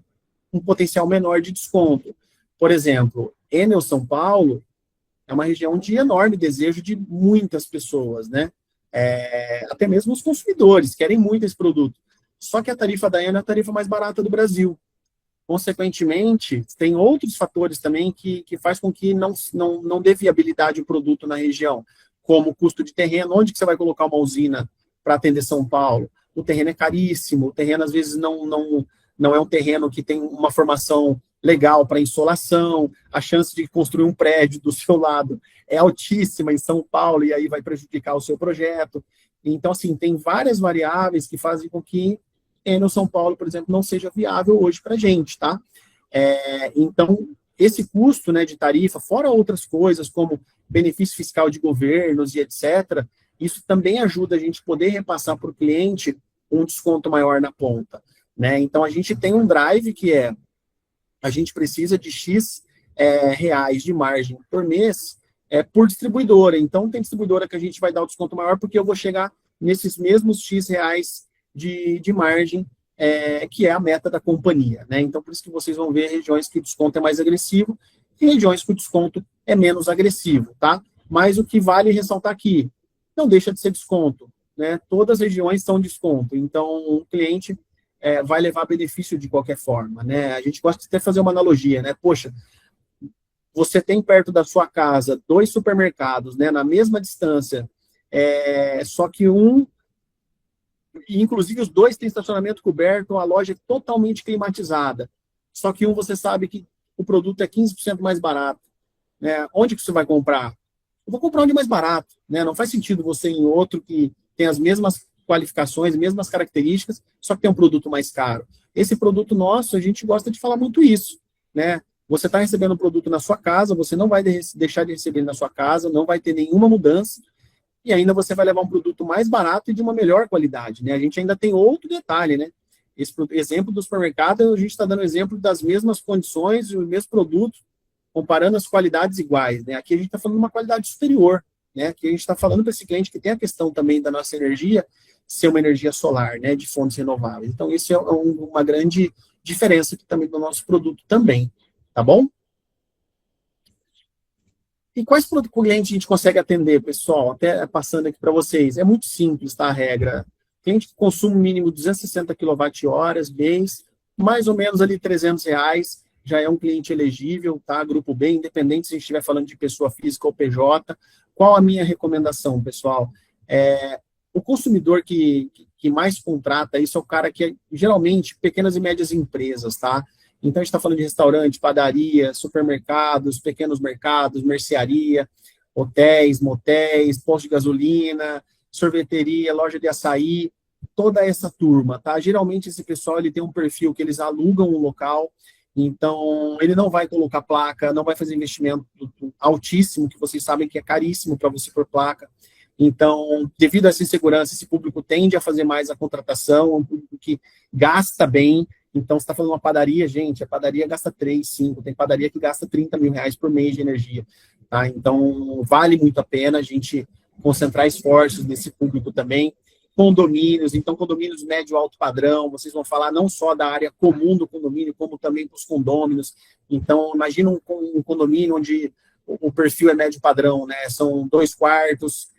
um potencial menor de desconto. Por exemplo, Enel São Paulo é uma região de enorme desejo de muitas pessoas, né? Até mesmo os consumidores querem muito esse produto. Só que a tarifa da Enel é a tarifa mais barata do Brasil. Consequentemente, tem outros fatores também que faz com que não dê viabilidade o produto na região, como o custo de terreno. Onde que você vai colocar uma usina para atender São Paulo? O terreno é caríssimo, o terreno às vezes não é um terreno que tem uma formação legal para insolação, a chance de construir um prédio do seu lado é altíssima em São Paulo, e aí vai prejudicar o seu projeto. Então, assim, tem várias variáveis que fazem com que Enel São Paulo, por exemplo, não seja viável hoje para a gente, tá? Então, esse custo, né, de tarifa, fora outras coisas, como benefício fiscal de governos e etc., isso também ajuda a gente poder repassar para o cliente um desconto maior na ponta, né? Então, a gente tem um drive que a gente precisa de X reais de margem por mês por distribuidora. Então, tem distribuidora que a gente vai dar o desconto maior porque eu vou chegar nesses mesmos X reais de margem, que é a meta da companhia, né? Então, por isso que vocês vão ver regiões que o desconto é mais agressivo e regiões que o desconto é menos agressivo, tá? Mas o que vale ressaltar aqui, não deixa de ser desconto, né? Todas as regiões são desconto, então o cliente vai levar benefício de qualquer forma, né? A gente gosta de até fazer uma analogia, né? Poxa, você tem perto da sua casa 2 supermercados, né? Na mesma distância, só que inclusive os 2 têm estacionamento coberto, a loja é totalmente climatizada, só que você sabe que o produto é 15% mais barato, né? Onde que você vai comprar? Eu vou comprar onde é mais barato, né? Não faz sentido você ir em outro que tem as mesmas qualificações, mesmas características, só que tem um produto mais caro. Esse produto nosso, a gente gosta de falar muito isso, né? Você está recebendo o produto na sua casa, você não vai deixar de receber na sua casa, não vai ter nenhuma mudança, e ainda você vai levar um produto mais barato e de uma melhor qualidade, né? A gente ainda tem outro detalhe, né? Esse exemplo do supermercado, a gente está dando exemplo das mesmas condições e o mesmo produto, comparando as qualidades iguais, né? Aqui a gente está falando de uma qualidade superior, né? Aqui a gente está falando para esse cliente que tem a questão também da nossa energia ser uma energia solar, né? De fontes renováveis. Então, isso é uma grande diferença aqui também do nosso produto também, tá bom? E quais clientes a gente consegue atender, pessoal? Até passando aqui para vocês. É muito simples, tá? A regra. Cliente que consome mínimo 260 kWh mês, mais ou menos ali R$ 300, já é um cliente elegível, tá? Grupo B, independente se a gente estiver falando de pessoa física ou PJ. Qual a minha recomendação, pessoal? O consumidor que mais contrata isso é o cara que é, geralmente, pequenas e médias empresas, tá? Então, a gente está falando de restaurante, padaria, supermercados, pequenos mercados, mercearia, hotéis, motéis, posto de gasolina, sorveteria, loja de açaí, toda essa turma, tá? Geralmente, esse pessoal ele tem um perfil que eles alugam um local, então ele não vai colocar placa, não vai fazer investimento altíssimo, que vocês sabem que é caríssimo para você pôr placa. Então, devido a essa insegurança, esse público tende a fazer mais a contratação, é um público que gasta bem. Então, você está falando uma padaria, gente, a padaria gasta 3, 5, tem padaria que gasta R$ 30 mil por mês de energia, tá? Então, vale muito a pena a gente concentrar esforços nesse público também. Condomínios, então, condomínios médio alto padrão, vocês vão falar não só da área comum do condomínio, como também para os condôminos. Então, imagina um condomínio onde o perfil é médio padrão, né? São 2 quartos,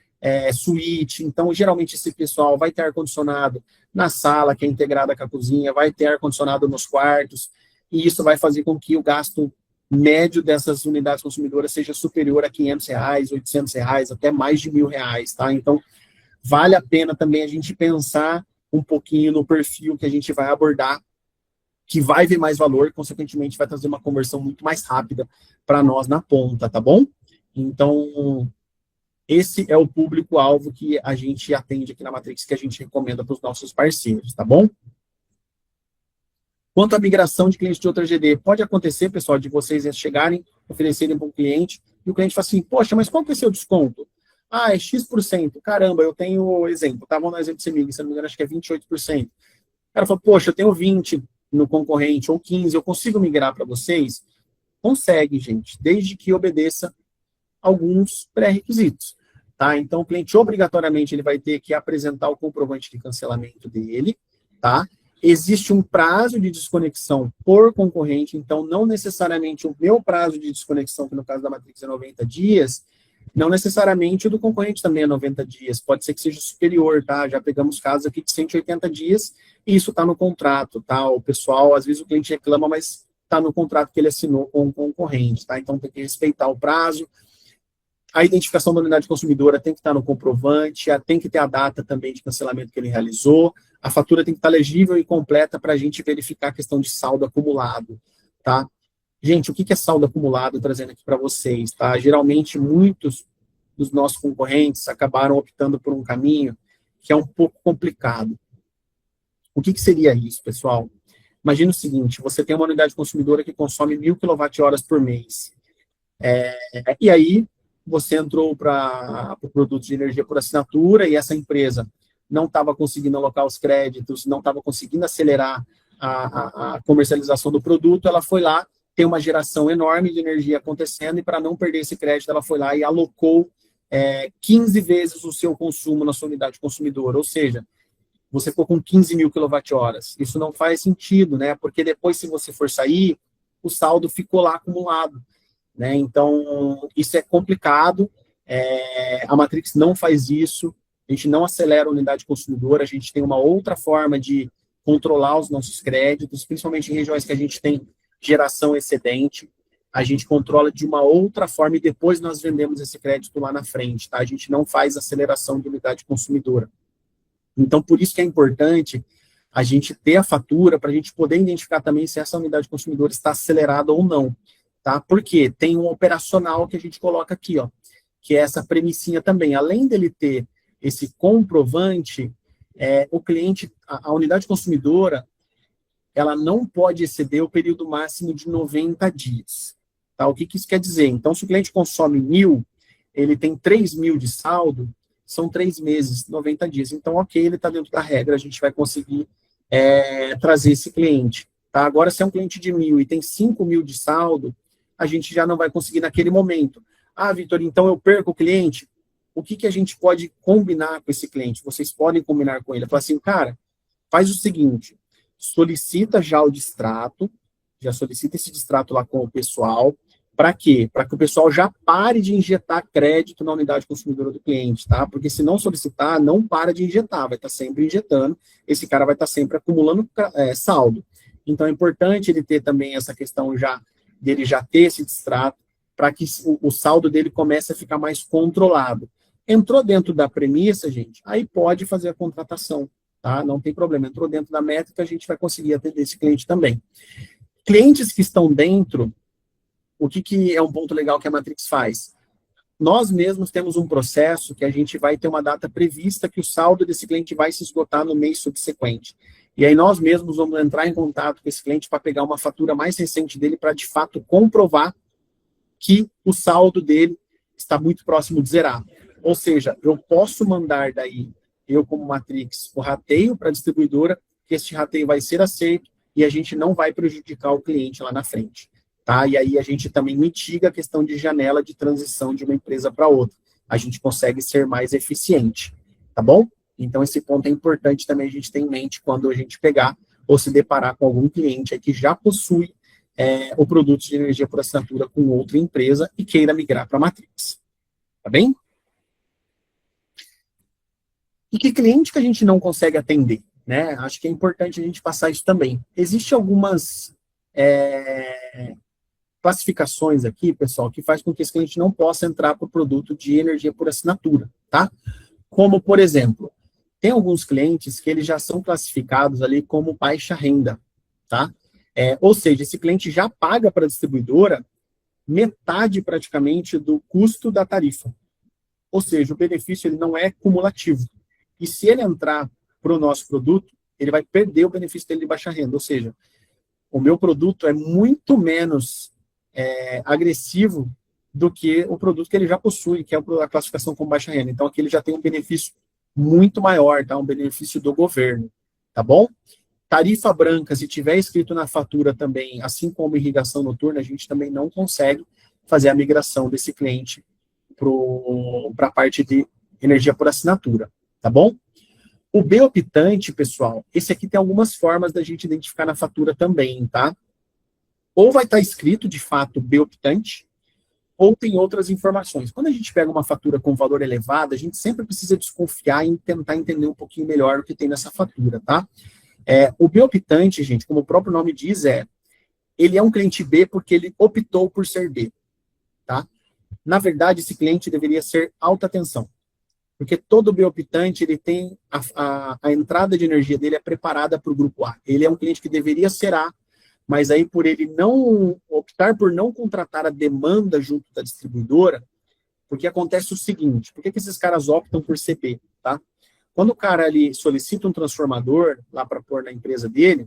suíte, então geralmente esse pessoal vai ter ar-condicionado na sala, que é integrada com a cozinha, vai ter ar-condicionado nos quartos, e isso vai fazer com que o gasto médio dessas unidades consumidoras seja superior a R$ 500, R$ 800, até mais de R$ 1.000, tá? Então, vale a pena também a gente pensar um pouquinho no perfil que a gente vai abordar, que vai ver mais valor, consequentemente vai trazer uma conversão muito mais rápida para nós na ponta, tá bom? Então, esse é o público-alvo que a gente atende aqui na Matrix, que a gente recomenda para os nossos parceiros, tá bom? Quanto à migração de clientes de outra GD, pode acontecer, pessoal, de vocês chegarem, oferecerem para um cliente, e o cliente fala assim, poxa, mas qual que é o seu desconto? Ah, é X%. Caramba, eu tenho exemplo, tá? Vamos no exemplo de CEMIG, se não me engano, acho que é 28%. O cara fala, poxa, eu tenho 20% no concorrente, ou 15%, eu consigo migrar para vocês? Consegue, gente, desde que obedeça alguns pré-requisitos, tá? Então, o cliente, obrigatoriamente, ele vai ter que apresentar o comprovante de cancelamento dele, tá? Existe um prazo de desconexão por concorrente, então, não necessariamente o meu prazo de desconexão, que no caso da Matrix é 90 dias, não necessariamente o do concorrente também é 90 dias, pode ser que seja superior, tá? Já pegamos casos aqui de 180 dias, e isso está no contrato, tá? O pessoal, às vezes o cliente reclama, mas está no contrato que ele assinou com o concorrente, tá? Então, tem que respeitar o prazo. A identificação da unidade consumidora tem que estar no comprovante, tem que ter a data também de cancelamento que ele realizou, a fatura tem que estar legível e completa para a gente verificar a questão de saldo acumulado, tá? Gente, o que é saldo acumulado, trazendo aqui para vocês, tá? Geralmente, muitos dos nossos concorrentes acabaram optando por um caminho que é um pouco complicado. O que seria isso, pessoal? Imagina o seguinte, você tem uma unidade consumidora que consome 1.000 kWh por mês. E aí, você entrou para o produto de energia por assinatura e essa empresa não estava conseguindo alocar os créditos, não estava conseguindo acelerar a comercialização do produto, ela foi lá, tem uma geração enorme de energia acontecendo e para não perder esse crédito, ela foi lá e alocou 15 vezes o seu consumo na sua unidade consumidora, ou seja, você ficou com 15.000 kWh. Isso não faz sentido, né? Porque depois, se você for sair, o saldo ficou lá acumulado. Né? Então, isso é complicado, a Matrix não faz isso, a gente não acelera a unidade consumidora, a gente tem uma outra forma de controlar os nossos créditos, principalmente em regiões que a gente tem geração excedente, a gente controla de uma outra forma e depois nós vendemos esse crédito lá na frente, tá? A gente não faz aceleração de unidade consumidora. Então, por isso que é importante a gente ter a fatura para a gente poder identificar também se essa unidade consumidora está acelerada ou não. Tá? Porque tem um operacional que a gente coloca aqui, ó, que é essa premissinha também. Além dele ter esse comprovante, o cliente, a unidade consumidora, ela não pode exceder o período máximo de 90 dias. Tá? O que isso quer dizer? Então, se o cliente consome 1.000, ele tem 3.000 de saldo, são 3 meses, 90 dias. Então, ok, ele está dentro da regra, a gente vai conseguir trazer esse cliente. Tá? Agora, se é um cliente de 1.000 e tem 5.000 de saldo, a gente já não vai conseguir naquele momento. Ah, Vitor, então eu perco o cliente? O que a gente pode combinar com esse cliente? Vocês podem combinar com ele. Fala assim, cara, faz o seguinte, solicita já o distrato, já solicita esse distrato lá com o pessoal. Para quê? Para que o pessoal já pare de injetar crédito na unidade consumidora do cliente, tá? Porque se não solicitar, não para de injetar, vai estar sempre injetando, esse cara vai estar sempre acumulando saldo. Então é importante ele ter também essa questão dele já ter esse distrato, para que o saldo dele comece a ficar mais controlado. Entrou dentro da premissa, gente, aí pode fazer a contratação, tá? Não tem problema. Entrou dentro da métrica, a gente vai conseguir atender esse cliente também. Clientes que estão dentro, o que é um ponto legal que a Matrix faz? Nós mesmos temos um processo que a gente vai ter uma data prevista que o saldo desse cliente vai se esgotar no mês subsequente. E aí nós mesmos vamos entrar em contato com esse cliente para pegar uma fatura mais recente dele para, de fato, comprovar que o saldo dele está muito próximo de zerar. Ou seja, eu posso mandar daí, eu como Matrix, o rateio para a distribuidora, que este rateio vai ser aceito e a gente não vai prejudicar o cliente lá na frente. Tá? E aí a gente também mitiga a questão de janela de transição de uma empresa para outra. A gente consegue ser mais eficiente. Tá bom? Então esse ponto é importante também a gente ter em mente quando a gente pegar ou se deparar com algum cliente aí que já possui o produto de energia por assinatura com outra empresa e queira migrar para a Matrix. Tá bem? E que cliente que a gente não consegue atender? Né? Acho que é importante a gente passar isso também. Existem algumas classificações aqui, pessoal, que faz com que esse cliente não possa entrar para o produto de energia por assinatura, tá? Como, por exemplo, tem alguns clientes que eles já são classificados ali como baixa renda, tá? Ou seja, esse cliente já paga para a distribuidora metade praticamente do custo da tarifa. Ou seja, o benefício ele não é cumulativo. E se ele entrar para o nosso produto, ele vai perder o benefício dele de baixa renda. Ou seja, o meu produto é muito menos agressivo do que o produto que ele já possui, que é a classificação com baixa renda. Então, aqui ele já tem um benefício muito maior, tá? Um benefício do governo, tá bom? Tarifa branca, se tiver escrito na fatura também, assim como irrigação noturna, a gente também não consegue fazer a migração desse cliente para a parte de energia por assinatura, tá bom? O B-optante, pessoal, esse aqui tem algumas formas da gente identificar na fatura também, tá? Ou vai estar escrito, de fato, B-optante, ou tem outras informações. Quando a gente pega uma fatura com valor elevado, a gente sempre precisa desconfiar e tentar entender um pouquinho melhor o que tem nessa fatura, tá? O B-optante, gente, como o próprio nome diz, ele é um cliente B porque ele optou por ser B, tá? Na verdade, esse cliente deveria ser alta tensão, porque todo B-optante, ele tem a entrada de energia dele é preparada para o grupo A. Ele é um cliente que deveria ser A, mas aí por ele não optar por não contratar a demanda junto da distribuidora, porque acontece o seguinte, por que esses caras optam por ser B, tá? Quando o cara ali solicita um transformador lá para pôr na empresa dele,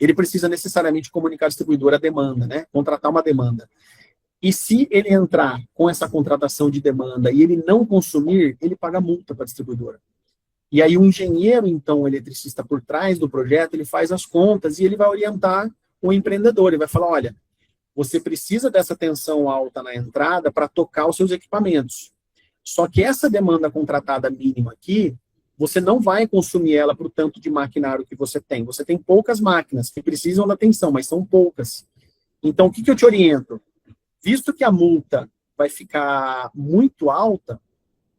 ele precisa necessariamente comunicar à distribuidora a demanda, né? Contratar uma demanda. E se ele entrar com essa contratação de demanda e ele não consumir, ele paga multa para a distribuidora. E aí o engenheiro, então, o eletricista por trás do projeto, ele faz as contas e ele vai orientar o empreendedor. Ele vai falar, olha, você precisa dessa tensão alta na entrada para tocar os seus equipamentos. Só que essa demanda contratada mínima aqui, você não vai consumir ela para o tanto de maquinário que você tem. Você tem poucas máquinas que precisam da tensão, mas são poucas. Então, o que eu te oriento? Visto que a multa vai ficar muito alta,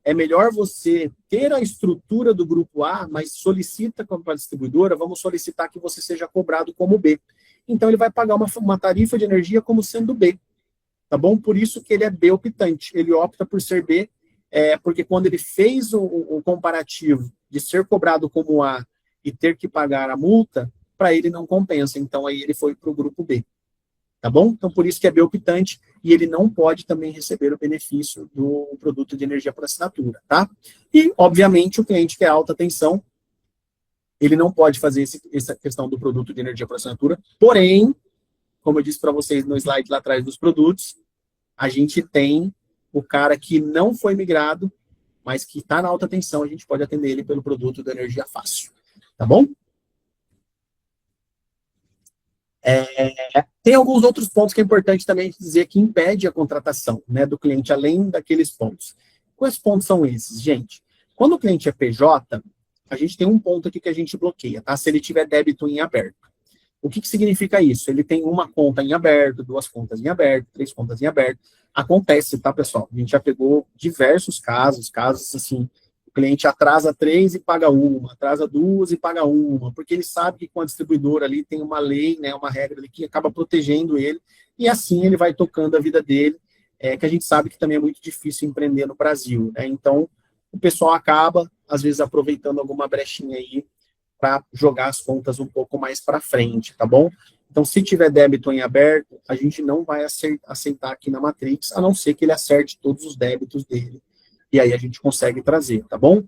é melhor você ter a estrutura do grupo A, mas solicita para a distribuidora, vamos solicitar que você seja cobrado como B. Então, ele vai pagar uma tarifa de energia como sendo B, tá bom? Por isso que ele é B-optante. Ele opta por ser B, porque quando ele fez o comparativo de ser cobrado como A e ter que pagar a multa, para ele não compensa. Então, aí ele foi para o grupo B. Tá bom? Então, por isso que é B-optante e ele não pode também receber o benefício do produto de energia por assinatura, tá? E, obviamente, o cliente que é alta tensão, ele não pode fazer essa questão do produto de energia por assinatura, porém, como eu disse para vocês no slide lá atrás dos produtos, a gente tem o cara que não foi migrado, mas que está na alta tensão, a gente pode atender ele pelo produto da Energia Fácil. Tá bom? Tem alguns outros pontos que é importante também dizer que impede a contratação, né, do cliente, além daqueles pontos. Quais pontos são esses, gente? Quando o cliente é PJ, a gente tem um ponto aqui que a gente bloqueia, tá? Se ele tiver débito em aberto. O que significa isso? Ele tem uma conta em aberto, 2 contas em aberto, 3 contas em aberto. Acontece, tá, pessoal? A gente já pegou diversos casos assim, o cliente atrasa 3 e paga 1, atrasa 2 e paga 1, porque ele sabe que com a distribuidora ali tem uma lei, né, uma regra ali que acaba protegendo ele, e assim ele vai tocando a vida dele, que a gente sabe que também é muito difícil empreender no Brasil, né? Então, o pessoal acaba, às vezes, aproveitando alguma brechinha aí para jogar as contas um pouco mais para frente, tá bom? Então, se tiver débito em aberto, a gente não vai aceitar aqui na Matrix, a não ser que ele acerte todos os débitos dele. E aí a gente consegue trazer, tá bom?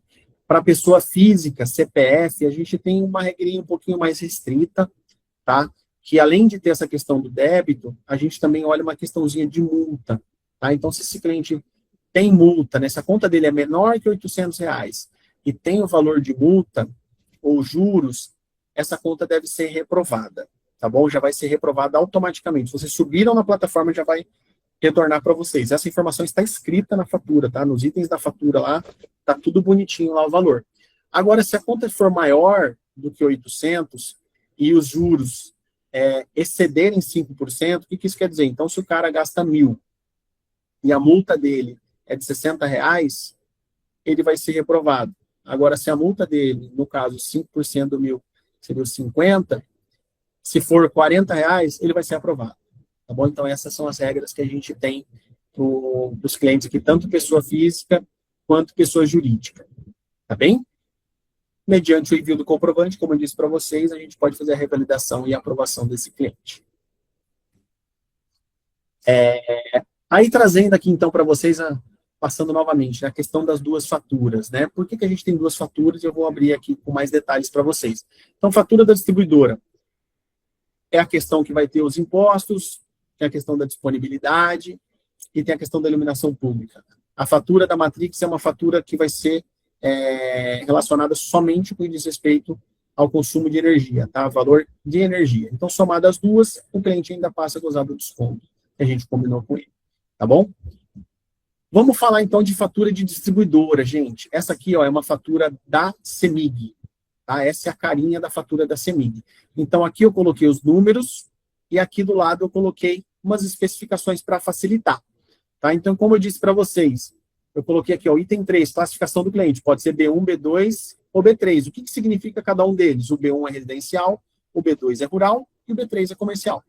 Para pessoa física, CPF, a gente tem uma regrinha um pouquinho mais restrita, tá? Que além de ter essa questão do débito, a gente também olha uma questãozinha de multa, tá? Então, se esse cliente tem multa, né? Se a conta dele é menor que R$800 e tem o valor de multa ou juros, essa conta deve ser reprovada, tá bom? Já vai ser reprovada automaticamente. Se vocês subiram na plataforma, já vai retornar para vocês. Essa informação está escrita na fatura, tá? Nos itens da fatura lá, tá tudo bonitinho lá o valor. Agora, se a conta for maior do que 800 e os juros excederem 5%, o que isso quer dizer? Então, se o cara gasta 1.000 e a multa dele é de R$60, ele vai ser reprovado. Agora, se a multa dele, no caso, 5% do 1.000 seria os 50, se for R$40, ele vai ser aprovado. Tá bom? Então, essas são as regras que a gente tem para os clientes aqui, tanto pessoa física quanto pessoa jurídica. Tá bem? Mediante o envio do comprovante, como eu disse para vocês, a gente pode fazer a revalidação e a aprovação desse cliente. Aí, trazendo aqui, então, para vocês, passando novamente, a questão das 2 faturas, né? Por que a gente tem 2 faturas? Eu vou abrir aqui com mais detalhes para vocês. Então, fatura da distribuidora é a questão que vai ter os impostos, tem a questão da disponibilidade e tem a questão da iluminação pública. A fatura da Matrix é uma fatura que vai ser relacionada somente com diz respeito ao consumo de energia, tá? Valor de energia. Então, somado as 2, o cliente ainda passa a gozar do desconto que a gente combinou com ele, tá bom? Vamos falar, então, de fatura de distribuidora, gente. Essa aqui, ó, é uma fatura da CEMIG, tá? Essa é a carinha da fatura da CEMIG. Então, aqui eu coloquei os números e aqui do lado eu coloquei umas especificações para facilitar, tá? Então, como eu disse para vocês, eu coloquei aqui, ó, item 3, classificação do cliente. Pode ser B1, B2 ou B3. O que significa cada um deles? O B1 é residencial, o B2 é rural e o B3 é comercial.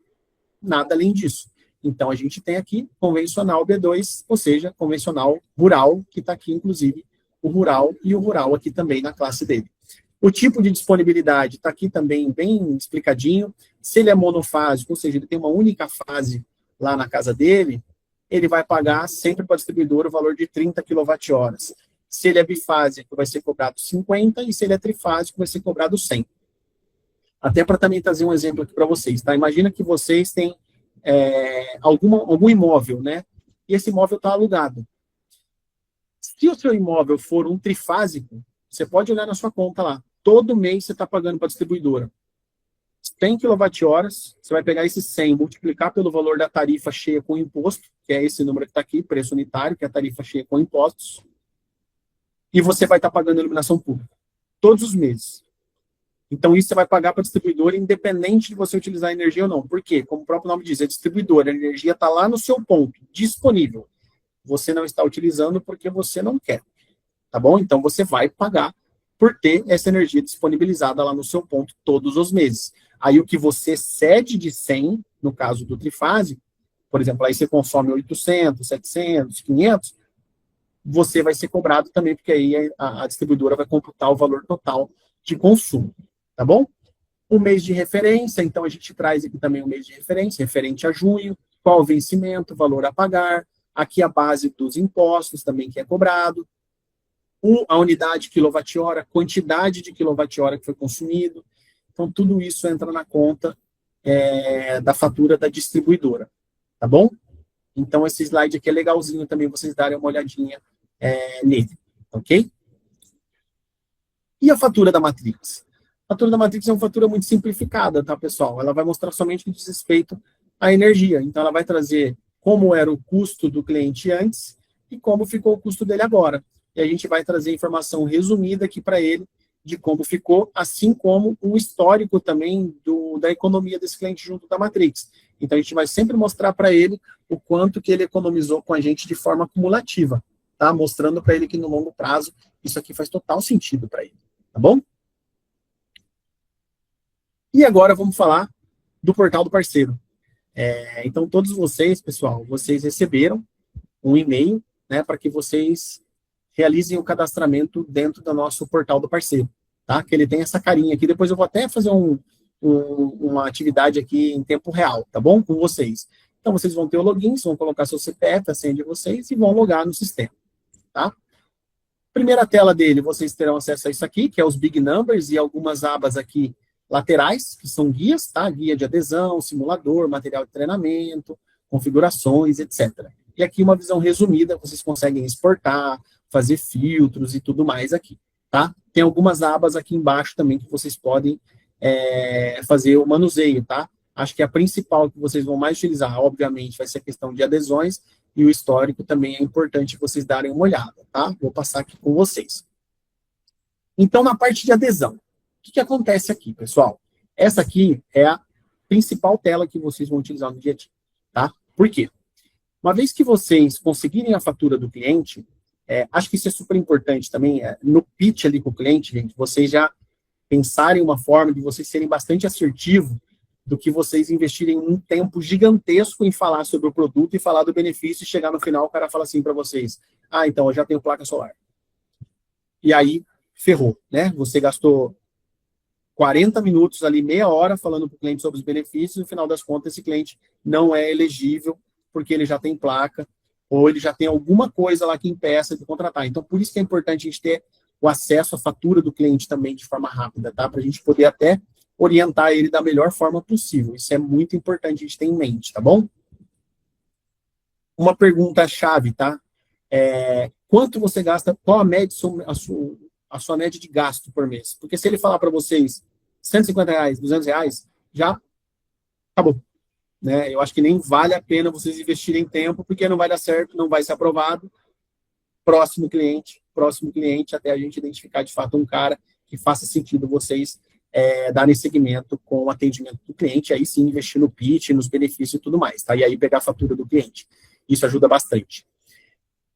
Nada além disso. Então, a gente tem aqui convencional B2, ou seja, convencional rural, que está aqui, inclusive, o rural e o rural aqui também na classe dele. O tipo de disponibilidade está aqui também bem explicadinho. Se ele é monofásico, ou seja, ele tem uma única fase lá na casa dele, ele vai pagar sempre para o distribuidor o valor de 30 kWh. Se ele é bifásico, vai ser cobrado 50, e se ele é trifásico, vai ser cobrado 100. Até para também trazer um exemplo aqui para vocês, tá? Imagina que vocês têm algum imóvel, né? E esse imóvel está alugado. Se o seu imóvel for um trifásico, você pode olhar na sua conta lá. Todo mês você está pagando para a distribuidora 100 kWh, você vai pegar esses 100, multiplicar pelo valor da tarifa cheia com imposto, que é esse número que está aqui, preço unitário, que é a tarifa cheia com impostos, e você vai estar pagando a iluminação pública todos os meses. Então, isso você vai pagar para a distribuidora, independente de você utilizar a energia ou não. Por quê? Como o próprio nome diz, é distribuidora, a energia está lá no seu ponto, disponível. Você não está utilizando porque você não quer. Tá bom? Então, você vai pagar por ter essa energia disponibilizada lá no seu ponto todos os meses. Aí, o que você cede de 100, no caso do trifásico, por exemplo, aí você consome 800, 700, 500, você vai ser cobrado também, porque aí a distribuidora vai computar o valor total de consumo. Tá bom? O mês de referência, então a gente traz aqui também o mês de referência, referente a junho, qual o vencimento, valor a pagar, aqui a base dos impostos também que é cobrado, a unidade quilowatt-hora, a quantidade de quilowatt-hora que foi consumido. Então, tudo isso entra na conta da fatura da distribuidora, tá bom? Então, esse slide aqui é legalzinho também, vocês darem uma olhadinha nele, ok? E a fatura da Matrix? A fatura da Matrix é uma fatura muito simplificada, tá, pessoal? Ela vai mostrar somente o que diz respeito à energia. Então, ela vai trazer como era o custo do cliente antes e como ficou o custo dele agora. E a gente vai trazer informação resumida aqui para ele de como ficou, assim como um histórico também da economia desse cliente junto da Matrix. Então, a gente vai sempre mostrar para ele o quanto que ele economizou com a gente de forma acumulativa, tá? Mostrando para ele que no longo prazo isso aqui faz total sentido para ele, tá bom? E agora vamos falar do portal do parceiro. Então, todos vocês, pessoal, vocês receberam um e-mail, né, para que vocês realizem o cadastramento dentro do nosso portal do parceiro, tá? Que ele tem essa carinha aqui. Depois eu vou até fazer uma atividade aqui em tempo real, tá bom? Com vocês. Então, vocês vão ter o login, vocês vão colocar seu CPF, a senha de vocês e vão logar no sistema, tá? Primeira tela dele, vocês terão acesso a isso aqui, que é os Big Numbers e algumas abas aqui laterais, que são guias, tá? Guia de adesão, simulador, material de treinamento, configurações, etc. E aqui uma visão resumida, vocês conseguem exportar, fazer filtros e tudo mais aqui, tá? Tem algumas abas aqui embaixo também que vocês podem fazer o manuseio, tá? Acho que a principal que vocês vão mais utilizar, obviamente, vai ser a questão de adesões e o histórico também é importante vocês darem uma olhada, tá? Vou passar aqui com vocês. Então, na parte de adesão, o que acontece aqui, pessoal? Essa aqui é a principal tela que vocês vão utilizar no dia a dia, tá? Por quê? Uma vez que vocês conseguirem a fatura do cliente, acho que isso é super importante também, no pitch ali com o cliente, gente, vocês já pensarem uma forma de vocês serem bastante assertivos do que vocês investirem um tempo gigantesco em falar sobre o produto e falar do benefício e chegar no final o cara fala assim para vocês, então eu já tenho placa solar. E aí, ferrou, né? Você gastou 40 minutos ali, meia hora, falando para o cliente sobre os benefícios, e no final das contas esse cliente não é elegível porque ele já tem placa ou ele já tem alguma coisa lá que impeça de contratar. Então, por isso que é importante a gente ter o acesso à fatura do cliente também de forma rápida, tá? Para a gente poder até orientar ele da melhor forma possível. Isso é muito importante a gente ter em mente, tá bom? Uma pergunta-chave, tá? Quanto você gasta, qual a sua média de gasto por mês? Porque se ele falar para vocês R$150, R$200, já acabou. Né? Eu acho que nem vale a pena vocês investirem tempo, porque não vai dar certo, não vai ser aprovado. Próximo cliente, até a gente identificar de fato um cara que faça sentido vocês darem seguimento com o atendimento do cliente, aí sim investir no pitch, nos benefícios e tudo mais, tá? E aí pegar a fatura do cliente. Isso ajuda bastante.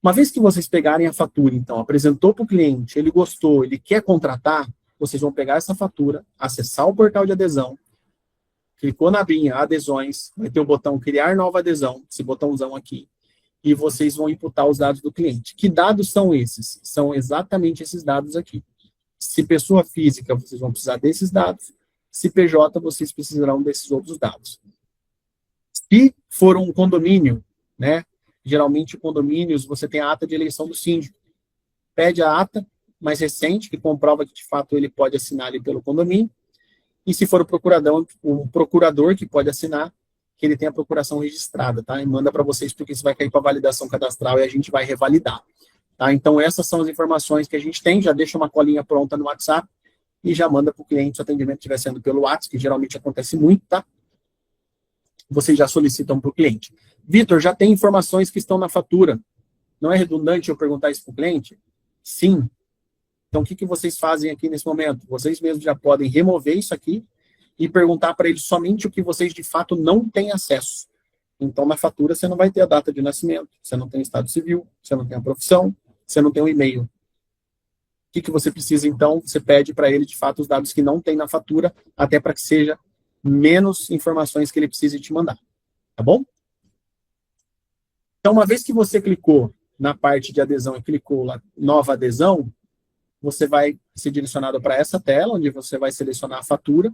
Uma vez que vocês pegarem a fatura, então, apresentou para o cliente, ele gostou, ele quer contratar, vocês vão pegar essa fatura, acessar o portal de adesão, clicou na abinha adesões, vai ter o botão criar nova adesão, esse botãozão aqui, e vocês vão imputar os dados do cliente. Que dados são esses? São exatamente esses dados aqui. Se pessoa física, vocês vão precisar desses dados. Se PJ, vocês precisarão desses outros dados. Se for um condomínio, né? Geralmente, condomínios, você tem a ata de eleição do síndico. Pede a ata mais recente, que comprova que, de fato, ele pode assinar ali pelo condomínio. E se for o procurador que pode assinar, que ele tem a procuração registrada, tá? E manda para vocês, porque isso vai cair para validação cadastral e a gente vai revalidar. Tá? Então, essas são as informações que a gente tem, já deixa uma colinha pronta no WhatsApp e já manda para o cliente se o atendimento estiver sendo pelo WhatsApp, que geralmente acontece muito, tá? Vocês já solicitam para o cliente. Vitor, já tem informações que estão na fatura. Não é redundante eu perguntar isso para o cliente? Sim. Então, o que vocês fazem aqui nesse momento? Vocês mesmos já podem remover isso aqui e perguntar para ele somente o que vocês, de fato, não têm acesso. Então, na fatura, você não vai ter a data de nascimento, você não tem estado civil, você não tem a profissão, você não tem um e-mail. O que você precisa, então? Você pede para ele, de fato, os dados que não tem na fatura, até para que seja menos informações que ele precise te mandar. Tá bom? Então, uma vez que você clicou na parte de adesão e clicou lá, nova adesão, você vai ser direcionado para essa tela, onde você vai selecionar a fatura.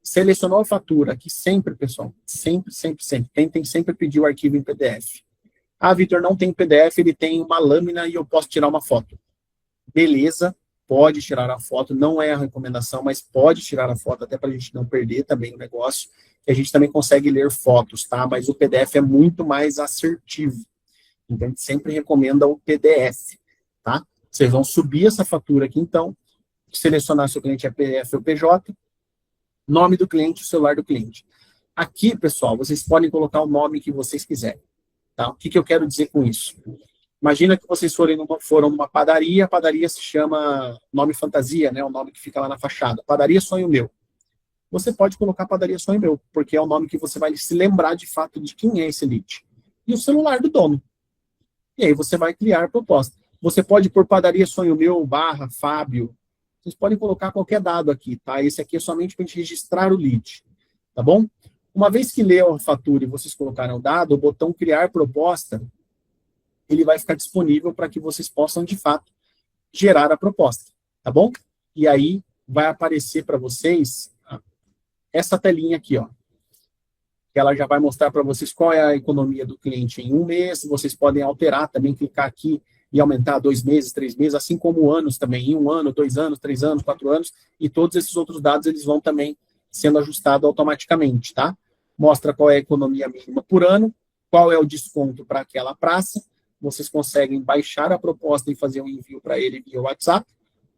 Selecionou a fatura, aqui sempre, pessoal, sempre. Tentem sempre pedir o arquivo em PDF. Vitor, não tem PDF, ele tem uma lâmina e eu posso tirar uma foto. beleza, pode tirar a foto, não é a recomendação, mas pode tirar a foto, até para a gente não perder também o negócio, que a gente também consegue ler fotos, tá? Mas o PDF é muito mais assertivo. Então, a gente sempre recomenda o PDF, tá? Vocês vão subir essa fatura aqui, então, selecionar se o cliente é PDF ou PJ, nome do cliente, o celular do cliente. Aqui, pessoal, vocês podem colocar o nome que vocês quiserem, tá? O que eu quero dizer com isso? Imagina que vocês foram numa padaria, a padaria se chama nome fantasia, né? O nome que fica lá na fachada. Padaria Sonho Meu. Você pode colocar Padaria Sonho Meu, porque é o nome que você vai se lembrar de fato de quem é esse lead. E o celular do dono. E aí você vai criar a proposta. Você pode pôr Padaria Sonho Meu / Fábio. Vocês podem colocar qualquer dado aqui, tá? Esse aqui é somente para a gente registrar o lead, tá bom? Uma vez que leu a fatura e vocês colocaram o dado, o botão criar proposta, ele vai ficar disponível para que vocês possam, de fato, gerar a proposta, tá bom? E aí vai aparecer para vocês essa telinha aqui, ó. Que ela já vai mostrar para vocês qual é a economia do cliente em um mês. Vocês podem alterar também, clicar aqui e aumentar 2 meses, 3 meses, assim como anos também, em 1 ano, 2 anos, 3 anos, 4 anos, e todos esses outros dados eles vão também sendo ajustados automaticamente, tá? Mostra qual é a economia mínima por ano, qual é o desconto para aquela praça. Vocês conseguem baixar a proposta e fazer um envio para ele via WhatsApp,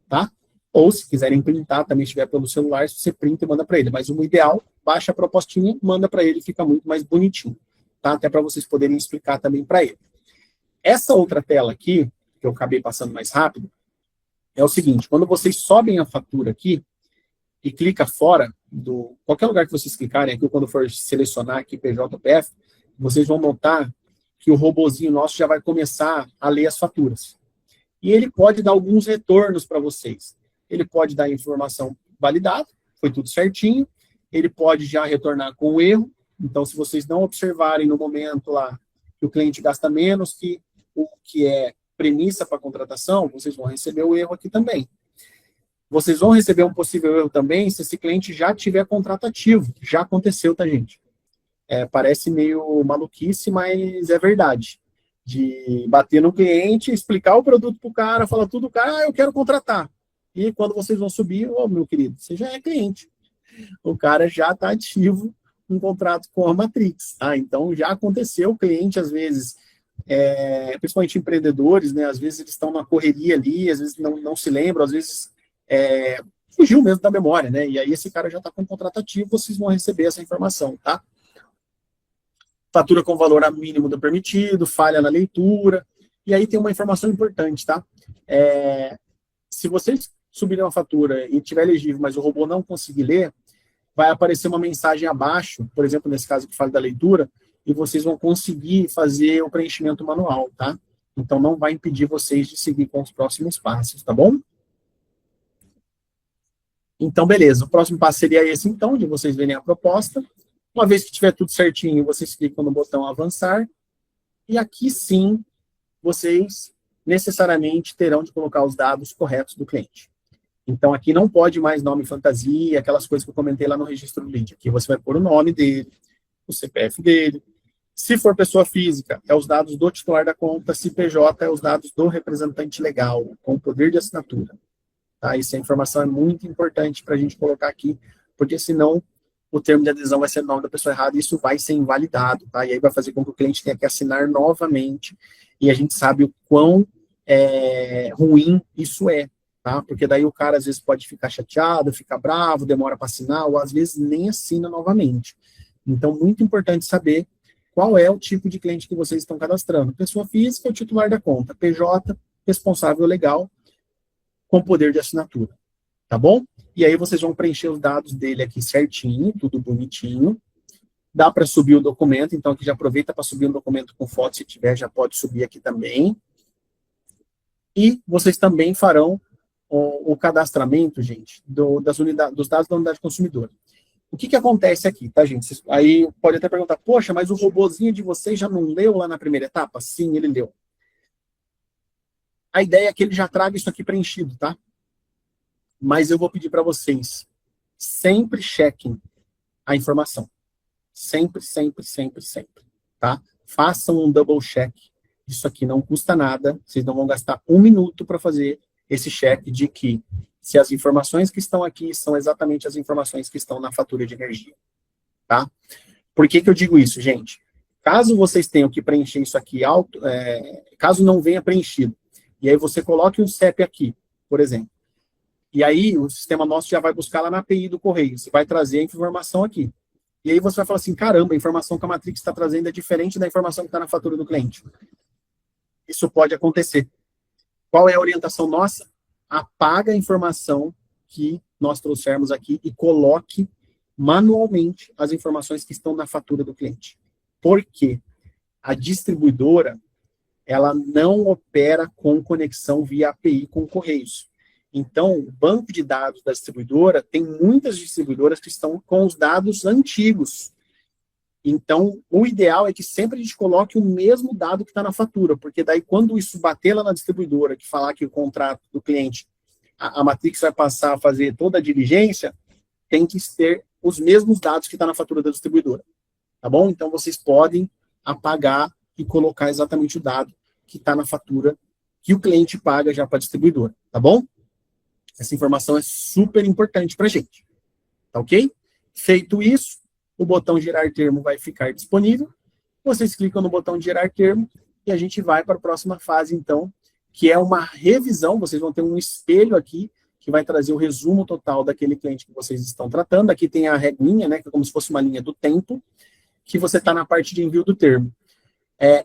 tá? Ou, se quiserem printar, também estiver pelo celular, você printa e manda para ele. Mas o ideal, baixa a propostinha, manda para ele, fica muito mais bonitinho, tá? Até para vocês poderem explicar também para ele. Essa outra tela aqui, que eu acabei passando mais rápido, é o seguinte: quando vocês sobem a fatura aqui e clica fora do qualquer lugar que vocês clicarem aqui, quando for selecionar aqui PJPF, vocês vão notar que o robozinho nosso já vai começar a ler as faturas. E ele pode dar alguns retornos para vocês. Ele pode dar informação validada, foi tudo certinho. Ele pode já retornar com o erro. Então, se vocês não observarem no momento lá que o cliente gasta menos que o que é premissa para a contratação, vocês vão receber o erro aqui também. Vocês vão receber um possível erro também se esse cliente já tiver contrato ativo. Já aconteceu, tá, gente? Parece meio maluquice, mas é verdade. De bater no cliente, explicar o produto para o cara, falar tudo, o cara, eu quero contratar. E quando vocês vão subir, meu querido, você já é cliente. O cara já está ativo um contrato com a Matrix. Tá? Então, já aconteceu, o cliente, às vezes, principalmente empreendedores, né, às vezes eles estão na correria ali, às vezes não se lembram, às vezes fugiu mesmo da memória, né? E aí esse cara já está com um contrato ativo, vocês vão receber essa informação, tá? Fatura com valor mínimo do permitido, falha na leitura, e aí tem uma informação importante, tá? Se vocês subirem uma fatura e tiver legível, mas o robô não conseguir ler, vai aparecer uma mensagem abaixo, por exemplo, nesse caso que fala da leitura, e vocês vão conseguir fazer o preenchimento manual, tá? Então, não vai impedir vocês de seguir com os próximos passos, tá bom? Então, beleza. O próximo passo seria esse, então, de vocês verem a proposta. Uma vez que tiver tudo certinho, vocês clicam no botão avançar. E aqui, sim, vocês necessariamente terão de colocar os dados corretos do cliente. Então, aqui não pode mais nome fantasia, aquelas coisas que eu comentei lá no registro do lead. Aqui você vai pôr o nome dele, o CPF dele. Se for pessoa física, é os dados do titular da conta. Se PJ, é os dados do representante legal, com poder de assinatura. Tá? Essa informação é muito importante para a gente colocar aqui, porque senão o termo de adesão vai ser o nome da pessoa errada e isso vai ser invalidado. Tá? E aí vai fazer com que o cliente tenha que assinar novamente. E a gente sabe o quão ruim isso é. Tá? Porque daí o cara às vezes pode ficar chateado, ficar bravo, demora para assinar, ou às vezes nem assina novamente. Então, muito importante saber qual é o tipo de cliente que vocês estão cadastrando. Pessoa física, o titular da conta. PJ, responsável legal, com poder de assinatura. Tá bom? E aí vocês vão preencher os dados dele aqui certinho, tudo bonitinho. Dá para subir o documento, então aqui já aproveita para subir um documento com foto, se tiver, já pode subir aqui também. E vocês também farão o cadastramento, gente, dos dados da unidade consumidora. O que acontece aqui, tá, gente? Vocês, aí pode até perguntar, poxa, mas o robozinho de vocês já não leu lá na primeira etapa? Sim, ele leu. A ideia é que ele já traga isso aqui preenchido, tá? Mas eu vou pedir para vocês, sempre chequem a informação. Sempre, sempre, sempre, sempre, tá? Façam um double check. Isso aqui não custa nada, vocês não vão gastar 1 minuto para fazer esse cheque de que se as informações que estão aqui são exatamente as informações que estão na fatura de energia, tá? Por que que eu digo isso, gente? Caso vocês tenham que preencher isso aqui, caso não venha preenchido, e aí você coloque um CEP aqui, por exemplo, e aí o sistema nosso já vai buscar lá na API do Correio, você vai trazer a informação aqui. E aí você vai falar assim, caramba, a informação que a Matrix está trazendo é diferente da informação que está na fatura do cliente. Isso pode acontecer. Qual é a orientação nossa? Apaga a informação que nós trouxermos aqui e coloque manualmente as informações que estão na fatura do cliente. Por quê? A distribuidora, ela não opera com conexão via API com Correios. Então, o banco de dados da distribuidora, tem muitas distribuidoras que estão com os dados antigos. Então, o ideal é que sempre a gente coloque o mesmo dado que está na fatura, porque daí quando isso bater lá na distribuidora, que falar que o contrato do cliente, a Matrix vai passar a fazer toda a diligência, tem que ter os mesmos dados que está na fatura da distribuidora. Tá bom? Então, vocês podem apagar e colocar exatamente o dado que está na fatura que o cliente paga já para a distribuidora. Tá bom? Essa informação é super importante para a gente. Tá ok? Feito isso, o botão gerar termo vai ficar disponível. Vocês clicam no botão de gerar termo e a gente vai para a próxima fase, então, que é uma revisão. Vocês vão ter um espelho aqui que vai trazer o resumo total daquele cliente que vocês estão tratando. Aqui tem a reguinha, né, que é como se fosse uma linha do tempo, que você está na parte de envio do termo.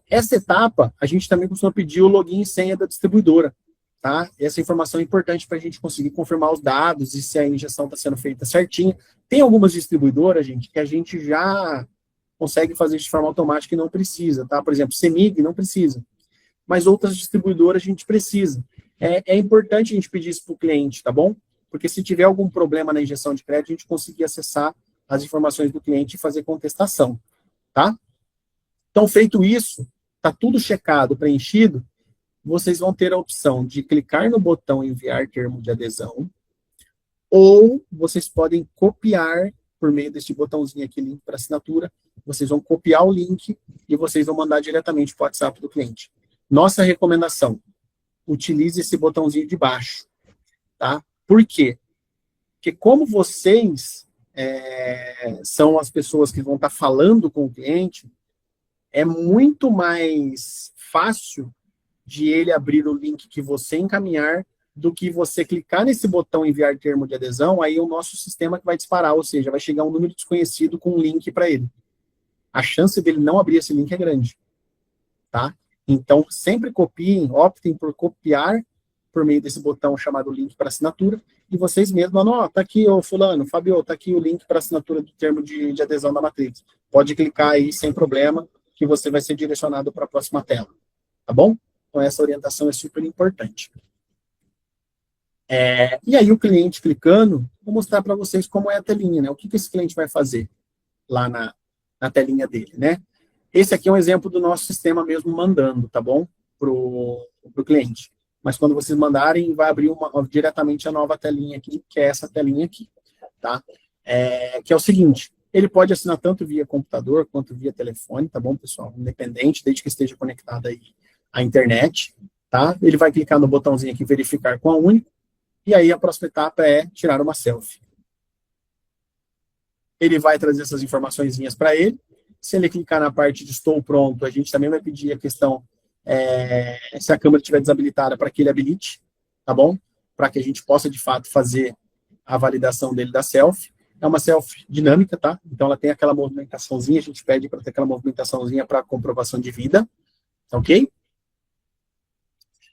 Essa etapa, a gente também costuma pedir o login e senha da distribuidora. Tá? Essa informação é importante para a gente conseguir confirmar os dados e se a injeção está sendo feita certinha. Tem algumas distribuidoras, gente, que a gente já consegue fazer de forma automática e não precisa, tá? Por exemplo, CEMIG não precisa, mas outras distribuidoras a gente precisa. É importante a gente pedir isso para o cliente, tá bom? Porque se tiver algum problema na injeção de crédito, a gente conseguir acessar as informações do cliente e fazer contestação, tá? Então, feito isso, tá tudo checado, preenchido, vocês vão ter a opção de clicar no botão enviar termo de adesão, ou vocês podem copiar, por meio desse botãozinho aqui, link para assinatura, vocês vão copiar o link e vocês vão mandar diretamente para o WhatsApp do cliente. Nossa recomendação, utilize esse botãozinho de baixo, tá? Por quê? Porque como vocês são as pessoas que vão estar falando com o cliente, é muito mais fácil de ele abrir o link que você encaminhar, do que você clicar nesse botão enviar termo de adesão, aí é o nosso sistema que vai disparar, ou seja, vai chegar um número desconhecido com um link para ele. A chance dele não abrir esse link é grande, tá? Então, sempre copiem, optem por copiar por meio desse botão chamado link para assinatura, e vocês mesmos mandam, tá aqui, ô fulano, Fabio, tá aqui o link para assinatura do termo de adesão da Matrix. Pode clicar aí sem problema, que você vai ser direcionado para a próxima tela, tá bom? Então, essa orientação é super importante. E aí, o cliente clicando, vou mostrar para vocês como é a telinha, né? O que esse cliente vai fazer lá na telinha dele, né? Esse aqui é um exemplo do nosso sistema mesmo mandando, tá bom? Pro cliente. Mas quando vocês mandarem, vai abrir diretamente a nova telinha aqui, que é essa telinha aqui, tá? Que é o seguinte, ele pode assinar tanto via computador quanto via telefone, tá bom, pessoal? Independente, desde que esteja conectado aí à internet, tá? Ele vai clicar no botãozinho aqui, verificar com a única, e aí a próxima etapa é tirar uma selfie. Ele vai trazer essas informaçõezinhas para ele. Se ele clicar na parte de estou pronto, a gente também vai pedir a questão se a câmera estiver desabilitada para que ele habilite, tá bom? Para que a gente possa, de fato, fazer a validação dele da selfie. É uma selfie dinâmica, tá? Então ela tem aquela movimentaçãozinha, a gente pede para ter aquela movimentaçãozinha para comprovação de vida, ok?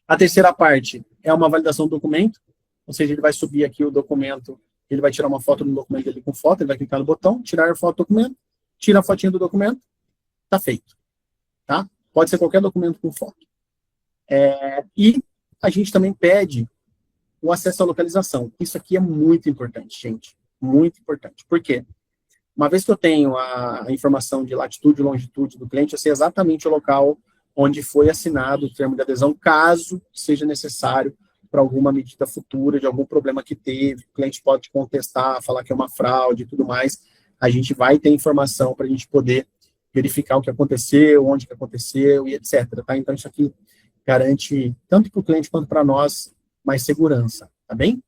A terceira parte é uma validação do documento, ou seja, ele vai subir aqui o documento, ele vai tirar uma foto do documento dele com foto, ele vai clicar no botão, tirar a foto do documento, tira a fotinha do documento, tá feito, tá? Pode ser qualquer documento com foto. E a gente também pede o acesso à localização. Isso aqui é muito importante, gente, muito importante. Por quê? Uma vez que eu tenho a informação de latitude e longitude do cliente, eu sei exatamente o local onde foi assinado o termo de adesão, caso seja necessário para alguma medida futura, de algum problema que teve, o cliente pode contestar, falar que é uma fraude e tudo mais, a gente vai ter informação para a gente poder verificar o que aconteceu, onde que aconteceu e etc. Tá? Então, isso aqui garante, tanto para o cliente quanto para nós, mais segurança, tá bem?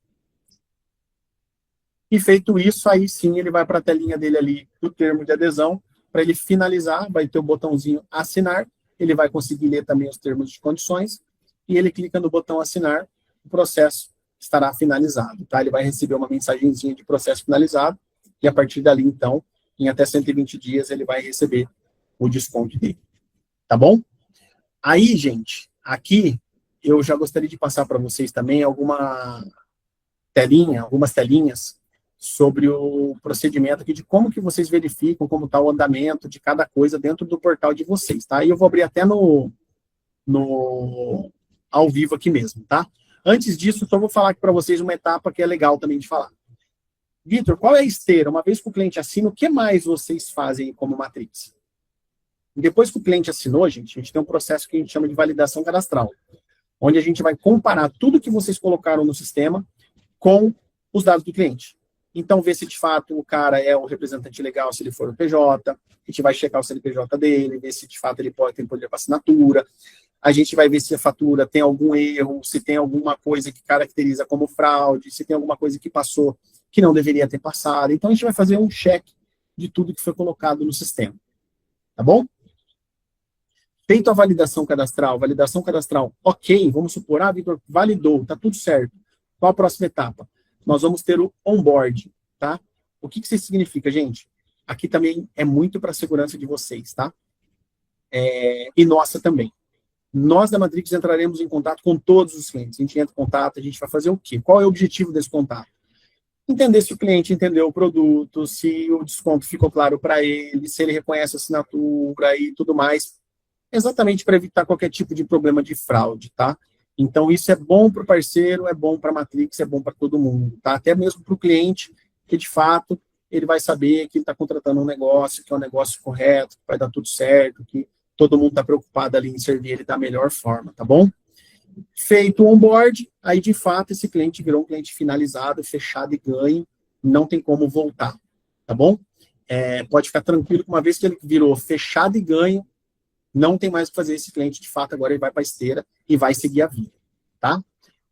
E feito isso, aí sim ele vai para a telinha dele ali do termo de adesão, para ele finalizar, vai ter o botãozinho assinar, ele vai conseguir ler também os termos de condições, e ele clica no botão assinar, o processo estará finalizado, tá? Ele vai receber uma mensagenzinha de processo finalizado, e a partir dali, então, em até 120 dias, ele vai receber o desconto dele, tá bom? Aí, gente, aqui, eu já gostaria de passar para vocês também algumas telinhas, sobre o procedimento aqui de como que vocês verificam como está o andamento de cada coisa dentro do portal de vocês, tá? E eu vou abrir até ao vivo aqui mesmo, tá? Antes disso, só vou falar aqui para vocês uma etapa que é legal também de falar. Vitor, qual é a esteira? Uma vez que o cliente assina, o que mais vocês fazem como Matrix? Depois que o cliente assinou, gente, a gente tem um processo que a gente chama de validação cadastral, onde a gente vai comparar tudo que vocês colocaram no sistema com os dados do cliente. Então, ver se de fato o cara é o representante legal, se ele for o PJ, a gente vai checar o CNPJ dele, ver se de fato ele tem poder para assinatura, a gente vai ver se a fatura tem algum erro, se tem alguma coisa que caracteriza como fraude, se tem alguma coisa que passou que não deveria ter passado. Então, a gente vai fazer um check de tudo que foi colocado no sistema. Tá bom? Feito a validação cadastral, ok, vamos supor, Vitor, validou, tá tudo certo. Qual a próxima etapa? Nós vamos ter o onboard, tá? O que isso significa, gente? Aqui também é muito para a segurança de vocês, tá? E nossa também. Nós da Matrix entraremos em contato com todos os clientes. A gente entra em contato, a gente vai fazer o quê? Qual é o objetivo desse contato? Entender se o cliente entendeu o produto, se o desconto ficou claro para ele, se ele reconhece a assinatura e tudo mais. Exatamente para evitar qualquer tipo de problema de fraude, tá? Então, isso é bom para o parceiro, é bom para a Matrix, é bom para todo mundo, tá? Até mesmo para o cliente, que de fato ele vai saber que ele está contratando um negócio, que é um negócio correto, que vai dar tudo certo, que todo mundo está preocupado ali em servir ele da melhor forma, tá bom? Feito o onboard, aí de fato esse cliente virou um cliente finalizado, fechado e ganho, não tem como voltar, tá bom? Pode ficar tranquilo que uma vez que ele virou fechado e ganho, não tem mais o que fazer esse cliente, de fato, agora ele vai para a esteira e vai seguir a vida, tá?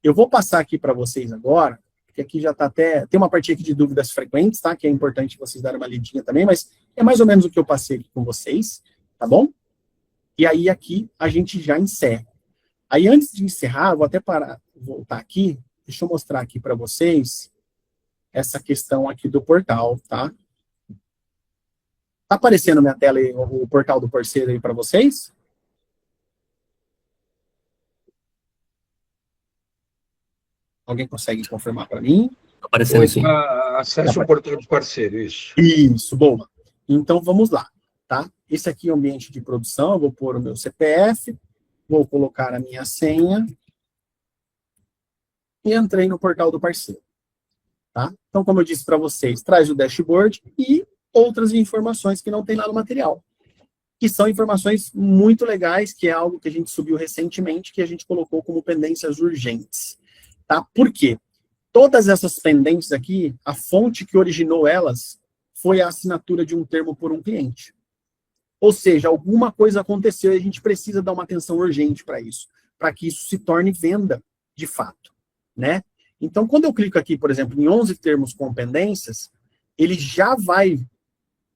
Eu vou passar aqui para vocês agora, que aqui já está até... Tem uma parte aqui de dúvidas frequentes, tá? Que é importante vocês darem uma lidinha também, mas é mais ou menos o que eu passei aqui com vocês, tá bom? E aí aqui a gente já encerra. Aí antes de encerrar, eu vou até voltar aqui, deixa eu mostrar aqui para vocês essa questão aqui do portal, tá? Tá aparecendo na minha tela aí, o portal do parceiro aí para vocês? Alguém consegue confirmar para mim? Tá aparecendo sim. Acesse o portal do parceiro, isso. Isso, boa. Então vamos lá, tá? Esse aqui é o ambiente de produção, eu vou pôr o meu CPF, vou colocar a minha senha e entrei no portal do parceiro, tá? Então, como eu disse para vocês, traz o dashboard e outras informações que não tem lá no material, que são informações muito legais, que é algo que a gente subiu recentemente, que a gente colocou como pendências urgentes, tá? Por quê? Todas essas pendências aqui, a fonte que originou elas foi a assinatura de um termo por um cliente. Ou seja, alguma coisa aconteceu e a gente precisa dar uma atenção urgente para isso, para que isso se torne venda de fato, né? Então, quando eu clico aqui, por exemplo, em 11 termos com pendências, ele já vai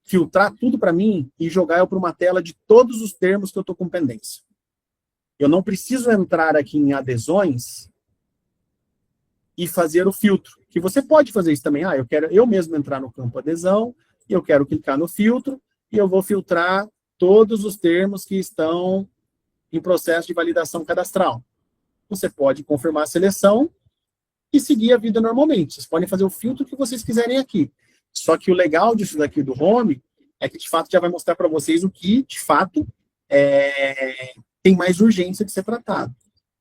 filtrar tudo para mim e jogar eu para uma tela de todos os termos que eu estou com pendência. Eu não preciso entrar aqui em adesões e fazer o filtro, que você pode fazer isso também. Eu quero eu mesmo entrar no campo adesão, e eu quero clicar no filtro, e eu vou filtrar todos os termos que estão em processo de validação cadastral. Você pode confirmar a seleção e seguir a vida normalmente. Vocês podem fazer o filtro que vocês quiserem aqui. Só que o legal disso daqui do Home é que, de fato, já vai mostrar para vocês o que, de fato, tem mais urgência de ser tratado.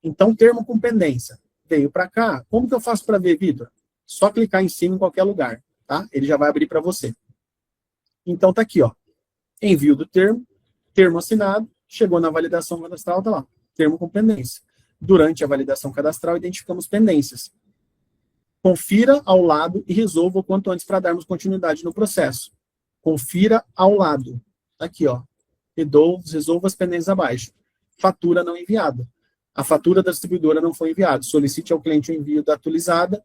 Então, termo com pendência. Veio para cá. Como que eu faço para ver, Vitor? Só clicar em cima em qualquer lugar, tá? Ele já vai abrir para você. Então, tá aqui, ó. Envio do termo, termo assinado, chegou na validação cadastral, tá lá. Termo com pendência. Durante a validação cadastral, identificamos pendências. Confira ao lado e resolva o quanto antes para darmos continuidade no processo. Confira ao lado. Aqui, ó. Resolva as pendências abaixo. Fatura não enviada. a fatura da distribuidora não foi enviada. Solicite ao cliente o envio da atualizada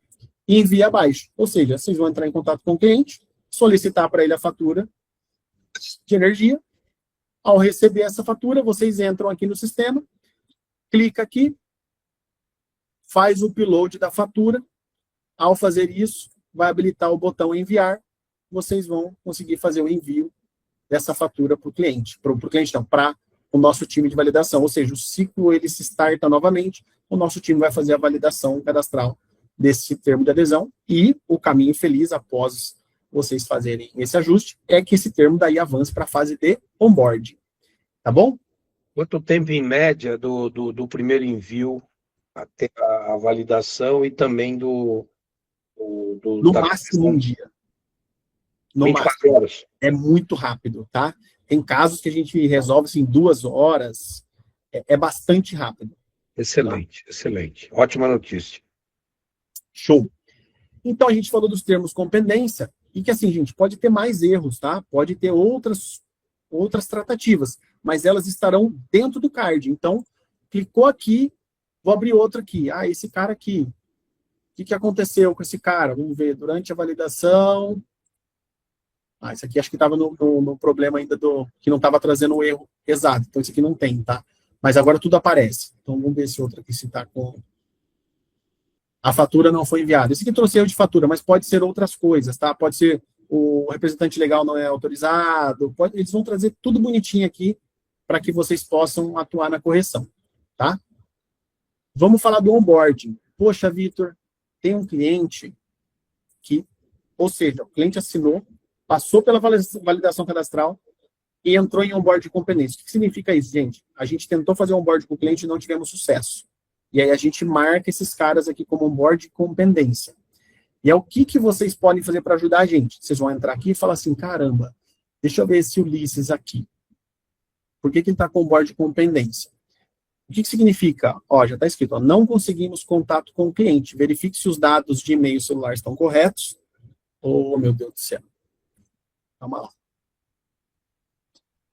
e envie abaixo. Ou seja, vocês vão entrar em contato com o cliente, solicitar para ele a fatura de energia. Ao receber essa fatura, vocês entram aqui no sistema, clica aqui, faz o upload da fatura. Ao fazer isso, vai habilitar o botão enviar. Vocês vão conseguir fazer o envio dessa fatura para o cliente. Para o cliente não, para o nosso time de validação. Ou seja, o ciclo ele se starta novamente, o nosso time vai fazer a validação cadastral desse termo de adesão e o caminho feliz após vocês fazerem esse ajuste é que esse termo daí avance para a fase de onboarding. Tá bom? Quanto tempo, em média, do primeiro envio até a validação e também no máximo um dia. No 24 máximo. horas. É muito rápido, tá? Tem casos que a gente resolve assim, 2 horas. É bastante rápido. Excelente, excelente. Ótima notícia. Show. Então, a gente falou dos termos com pendência, e que assim, gente, pode ter mais erros, tá? Pode ter outras tratativas, mas elas estarão dentro do card. Então, clicou aqui, vou abrir outra aqui. Ah, esse cara aqui. O que aconteceu com esse cara? Vamos ver, durante a validação... Ah, esse aqui acho que estava no problema ainda que não estava trazendo o erro exato. Então, esse aqui não tem, tá? Mas agora tudo aparece. Então, vamos ver esse outro aqui se está com... A fatura não foi enviada. Esse aqui trouxe erro de fatura, mas pode ser outras coisas, tá? Pode ser o representante legal não é autorizado. Eles vão trazer tudo bonitinho aqui para que vocês possam atuar na correção, tá? Vamos falar do onboarding. Poxa, Vitor, tem um cliente que... Ou seja, o cliente assinou, passou pela validação cadastral e entrou em onboard com pendência. O que significa isso, gente? A gente tentou fazer onboard com o cliente e não tivemos sucesso. E aí a gente marca esses caras aqui como onboard com pendência. E é o que vocês podem fazer para ajudar a gente. Vocês vão entrar aqui e falar assim, caramba, deixa eu ver esse Ulisses aqui. Por que ele está com onboard com pendência? O que significa? Ó, já está escrito, ó, não conseguimos contato com o cliente. Verifique se os dados de e-mail celular estão corretos. Oh, meu Deus do céu. Calma lá.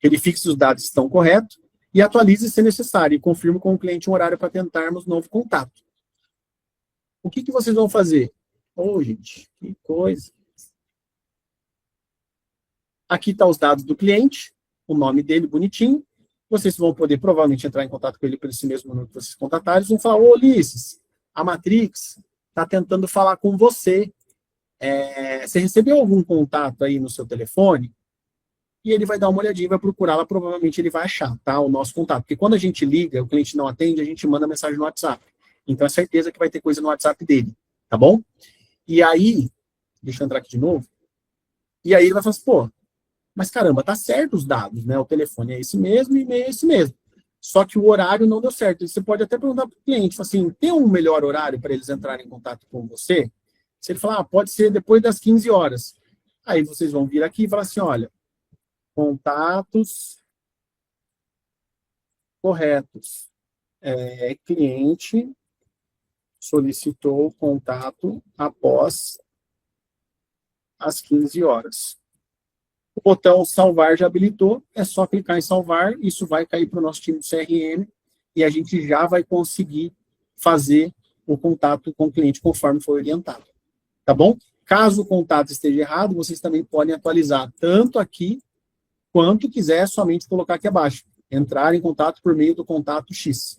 Verifique se os dados estão corretos e atualize se necessário e confirme com o cliente um horário para tentarmos novo contato. O que vocês vão fazer? Oh, gente, que coisa. Aqui está os dados do cliente, o nome dele bonitinho. Vocês vão poder provavelmente entrar em contato com ele por esse mesmo número que vocês contatarem. Vão falar, ô Ulisses, a Matrix está tentando falar com você. Você recebeu algum contato aí no seu telefone? E ele vai dar uma olhadinha, vai procurar lá, provavelmente ele vai achar, tá? O nosso contato. Porque quando a gente liga, o cliente não atende, a gente manda mensagem no WhatsApp. Então é certeza que vai ter coisa no WhatsApp dele, tá bom? E aí, deixa eu entrar aqui de novo. E aí ele vai falar assim, pô, mas caramba, tá certo os dados, né? O telefone é esse mesmo, e e-mail é esse mesmo. Só que o horário não deu certo. Você pode até perguntar para o cliente, assim, tem um melhor horário para eles entrarem em contato com você? Se ele falar, pode ser depois das 15 horas. Aí vocês vão vir aqui e falar assim, olha, contatos corretos. Cliente solicitou contato após as 15 horas. O botão salvar já habilitou, é só clicar em salvar, isso vai cair para o nosso time do CRM e a gente já vai conseguir fazer o contato com o cliente conforme foi orientado. Tá bom? Caso o contato esteja errado, vocês também podem atualizar tanto aqui quanto quiser, somente colocar aqui abaixo. Entrar em contato por meio do contato X.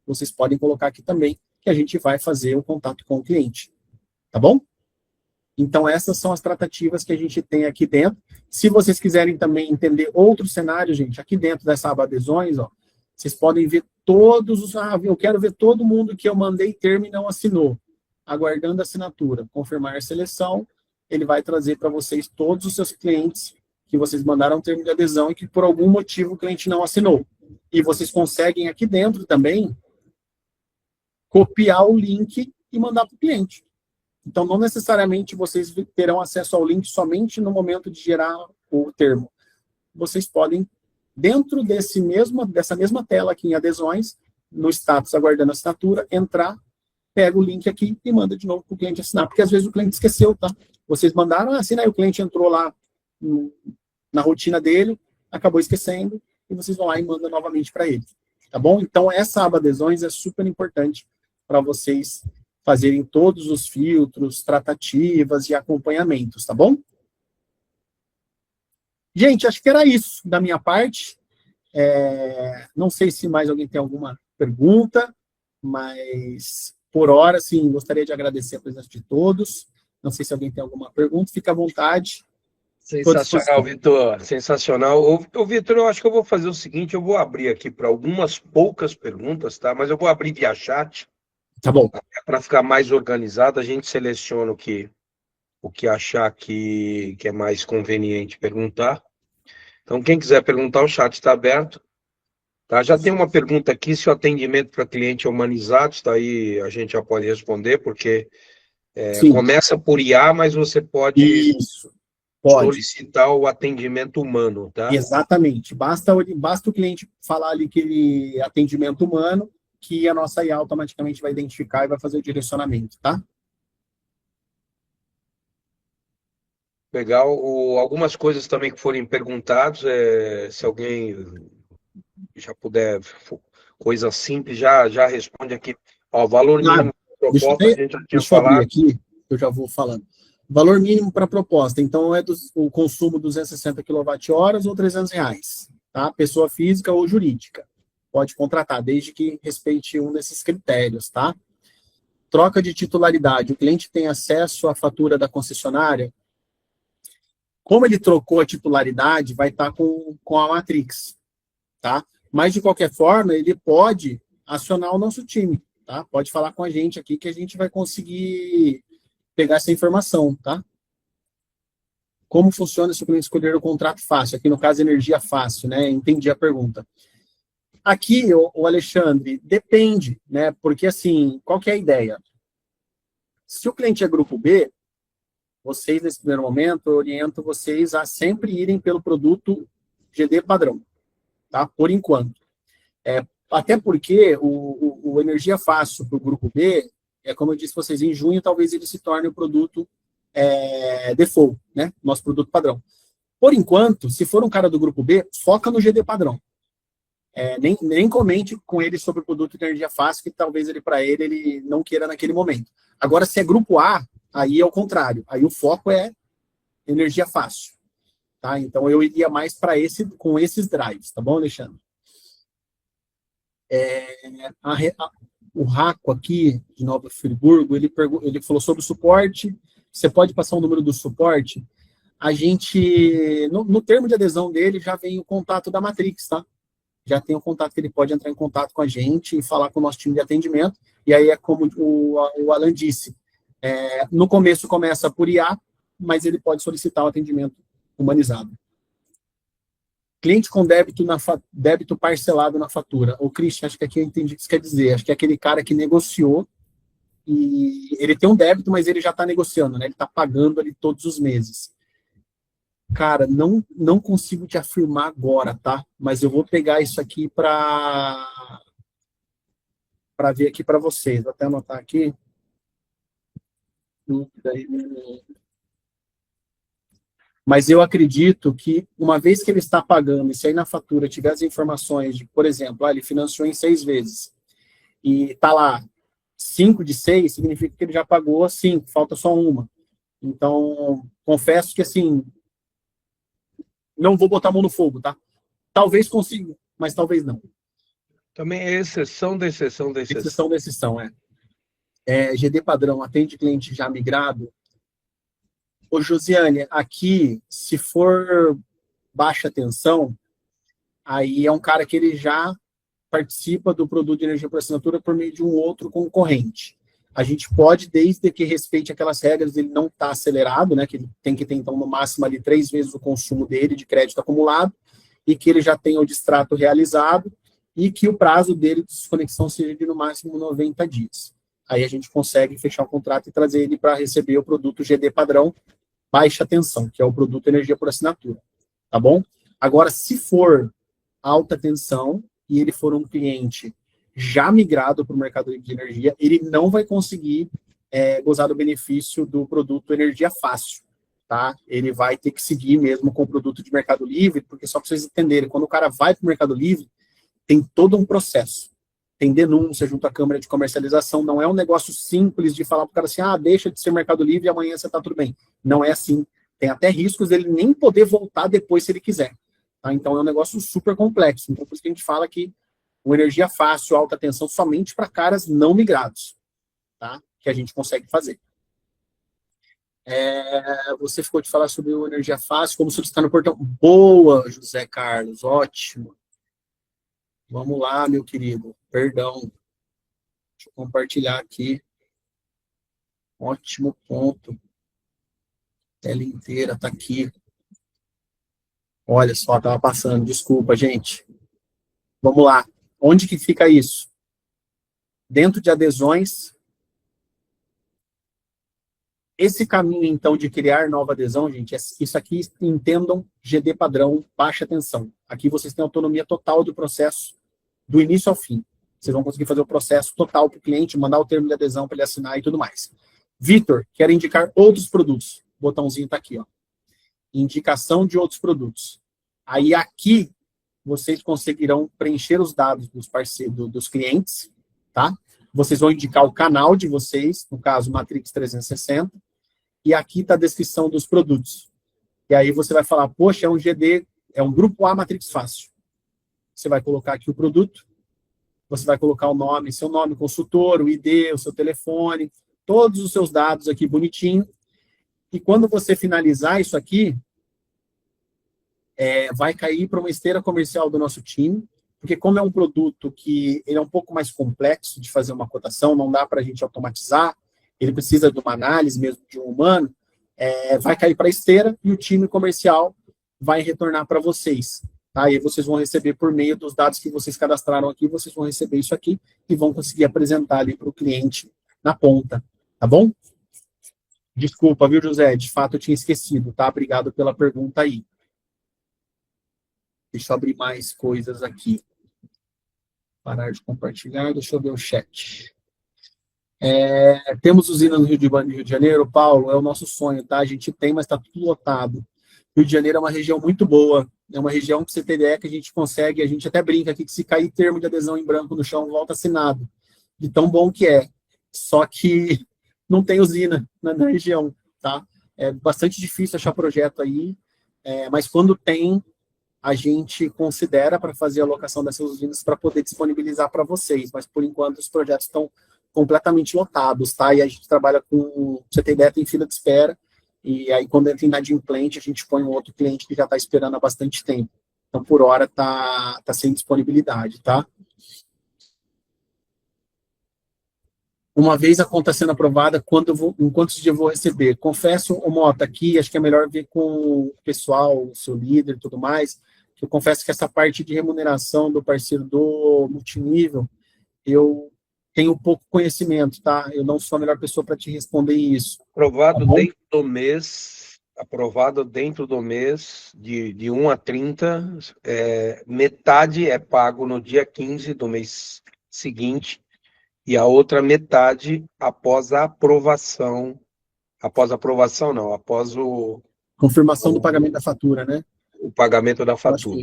Vocês podem colocar aqui também, que a gente vai fazer o contato com o cliente. Tá bom? Então, essas são as tratativas que a gente tem aqui dentro. Se vocês quiserem também entender outros cenários, gente, aqui dentro dessa aba adesões, ó, vocês podem ver todos os... eu quero ver todo mundo que eu mandei termo e não assinou. Aguardando a assinatura. Confirmar a seleção, ele vai trazer para vocês todos os seus clientes que vocês mandaram termo de adesão e que por algum motivo o cliente não assinou. E vocês conseguem aqui dentro também copiar o link e mandar para o cliente. Então, não necessariamente vocês terão acesso ao link somente no momento de gerar o termo. Vocês podem, dentro dessa mesma tela aqui em adesões, no status aguardando a assinatura, entrar, pega o link aqui e manda de novo para o cliente assinar. Porque às vezes o cliente esqueceu, tá? Vocês mandaram, assina aí, o cliente entrou lá na rotina dele, acabou esquecendo, e vocês vão lá e mandam novamente para ele. tá bom? Então, essa aba adesões é super importante para vocês fazerem todos os filtros, tratativas e acompanhamentos, tá bom? Gente, acho que era isso da minha parte. Não sei se mais alguém tem alguma pergunta, mas por hora, sim, gostaria de agradecer a presença de todos. Não sei se alguém tem alguma pergunta, fica à vontade. Sensacional, Vitor. Sensacional. Ô, Vitor, eu acho que eu vou fazer o seguinte, eu vou abrir aqui para algumas poucas perguntas, tá? Mas eu vou abrir via chat. Tá bom. Para ficar mais organizado, a gente seleciona o que achar que é mais conveniente perguntar. Então, quem quiser perguntar, o chat está aberto. Tá? Já tem uma pergunta aqui, se o atendimento para cliente é humanizado, está aí, a gente já pode responder, porque começa por IA, mas você pode solicitar o atendimento humano, tá? Exatamente. Basta o cliente falar ali que ele atendimento humano, que a nossa IA automaticamente vai identificar e vai fazer o direcionamento, tá? Legal. Algumas coisas também que forem perguntadas, se alguém já puder, coisa simples, já responde aqui. Ó, valor mínimo da proposta, a gente já tinha falado. Deixa eu abrir aqui, eu já vou falando. Valor mínimo para proposta, então o consumo 260 kWh ou R$300, tá? Pessoa física ou jurídica. Pode contratar, desde que respeite um desses critérios, tá? Troca de titularidade, o cliente tem acesso à fatura da concessionária. Como ele trocou a titularidade, vai estar com a Matrix, tá? Mas, de qualquer forma, ele pode acionar o nosso time, tá? Pode falar com a gente aqui que a gente vai conseguir pegar essa informação, tá? Como funciona se o cliente escolher o contrato fácil? Aqui, no caso, energia fácil, né? Entendi a pergunta. Aqui, o Alexandre, depende, né? Porque, assim, qual que é a ideia? Se o cliente é grupo B, vocês, nesse primeiro momento, eu oriento vocês a sempre irem pelo produto GD padrão, tá? Por enquanto. Até porque o Energia Fácil para o grupo B, como eu disse para vocês, em junho talvez ele se torne o produto default, né? Nosso produto padrão. Por enquanto, se for um cara do grupo B, foca no GD padrão. Nem comente com ele sobre o produto de Energia Fácil, que talvez ele não queira naquele momento. Agora, se é grupo A, aí é o contrário. Aí o foco é Energia Fácil. Tá? Então, eu iria mais com esses drives, tá bom, Alexandre? O Raco aqui, de Nova Friburgo, ele falou sobre o suporte. Você pode passar o número do suporte? A gente, no termo de adesão dele, já vem o contato da Matrix, tá? Já tem o contato que ele pode entrar em contato com a gente e falar com o nosso time de atendimento. E aí é como o Alan disse, no começo começa por IA, mas ele pode solicitar o atendimento humanizado. Cliente com débito parcelado na fatura. Ô, Christian, acho que aqui eu entendi o que isso quer dizer. Acho que é aquele cara que negociou e ele tem um débito, mas ele já está negociando, né? Ele está pagando ali todos os meses. Cara, não consigo te afirmar agora, tá? Mas eu vou pegar isso aqui para ver aqui para vocês. Vou até anotar aqui. Mas eu acredito que, uma vez que ele está pagando, e se aí na fatura tiver as informações de, por exemplo, ele financiou em 6 vezes, e está lá 5 de 6, significa que ele já pagou 5, falta só uma. Então, confesso que, assim, não vou botar a mão no fogo, tá? Talvez consiga, mas talvez não. Também é exceção da exceção da exceção. Exceção da exceção, GD padrão, atende cliente já migrado. Ô, Josiane, aqui, se for baixa tensão, aí é um cara que ele já participa do produto de energia por assinatura por meio de um outro concorrente. A gente pode, desde que respeite aquelas regras, ele não está acelerado, né, que ele tem que ter, então, no máximo, ali 3 vezes o consumo dele de crédito acumulado, e que ele já tenha o distrato realizado, e que o prazo dele de desconexão seja de, no máximo, 90 dias. Aí a gente consegue fechar o contrato e trazer ele para receber o produto GD padrão, baixa tensão, que é o produto energia por assinatura. Tá bom? Agora, se for alta tensão, e ele for um cliente já migrado para o mercado livre de energia, ele não vai conseguir gozar do benefício do produto Energia Fácil, tá? Ele vai ter que seguir mesmo com o produto de Mercado Livre, porque só para vocês entenderem, quando o cara vai para o Mercado Livre, tem todo um processo. Tem denúncia junto à Câmara de Comercialização, não é um negócio simples de falar para o cara assim, deixa de ser Mercado Livre e amanhã você está tudo bem. Não é assim. Tem até riscos dele nem poder voltar depois se ele quiser. Tá? Então é um negócio super complexo. Então por isso que a gente fala que o energia fácil, alta tensão, somente para caras não migrados, tá? Que a gente consegue fazer. Você ficou de falar sobre o energia fácil, como solicitar no portão. Boa, José Carlos, ótimo. Vamos lá, meu querido. Perdão. Deixa eu compartilhar aqui. Ótimo ponto. Tela inteira está aqui. Olha só, estava passando. Desculpa, gente. Vamos lá. Onde que fica isso? Dentro de adesões. Esse caminho, então, de criar nova adesão, gente, isso aqui, entendam, GD padrão, baixa tensão. Aqui vocês têm autonomia total do processo, do início ao fim. Vocês vão conseguir fazer o processo total para o cliente, mandar o termo de adesão para ele assinar e tudo mais. Vitor, quero indicar outros produtos. O botãozinho está aqui, ó. Indicação de outros produtos. Aí aqui, vocês conseguirão preencher os dados dos parceiros, dos clientes, tá? Vocês vão indicar o canal de vocês, no caso, Matrix 360, e aqui está a descrição dos produtos. E aí você vai falar, poxa, é um GD, é um Grupo A Matrix Fácil. Você vai colocar aqui o produto, você vai colocar o nome, seu nome, consultor, o ID, o seu telefone, todos os seus dados aqui bonitinho. E quando você finalizar isso aqui, vai cair para uma esteira comercial do nosso time, porque como é um produto que ele é um pouco mais complexo de fazer uma cotação, não dá para a gente automatizar, ele precisa de uma análise mesmo de um humano, vai cair para a esteira e o time comercial vai retornar para vocês. Tá? E vocês vão receber por meio dos dados que vocês cadastraram aqui, vocês vão receber isso aqui e vão conseguir apresentar ali para o cliente na ponta. Tá bom? Desculpa, viu, José? De fato, eu tinha esquecido, tá? Obrigado pela pergunta aí. Deixa eu abrir mais coisas aqui. Parar de compartilhar, deixa eu ver o chat. Temos usina no Rio de Janeiro, Paulo, é o nosso sonho, tá? A gente tem, mas está tudo lotado. Rio de Janeiro é uma região muito boa, é uma região, para você ter ideia, que a gente consegue, a gente até brinca aqui, que se cair termo de adesão em branco no chão, volta assinado. De tão bom que é. Só que não tem usina na região, tá? É bastante difícil achar projeto aí, mas quando tem, a gente considera para fazer a alocação dessas usinas para poder disponibilizar para vocês, mas por enquanto os projetos estão completamente lotados, tá? E a gente trabalha com, pra você ter ideia, tem fila de espera, e aí quando entra em inadimplente, a gente põe um outro cliente que já está esperando há bastante tempo. Então, por hora, tá sem disponibilidade, tá? Uma vez a conta sendo aprovada, em quantos dias eu vou receber? Confesso, o Mota, aqui, acho que é melhor ver com o pessoal, o seu líder e tudo mais, que eu confesso que essa parte de remuneração do parceiro do multinível, eu tenho pouco conhecimento, tá? Eu não sou a melhor pessoa para te responder isso. Aprovado tá dentro do mês, de 1 a 30, metade é pago no dia 15 do mês seguinte, e a outra metade após a aprovação. Após o... Confirmação do pagamento da fatura, né? O pagamento da fatura.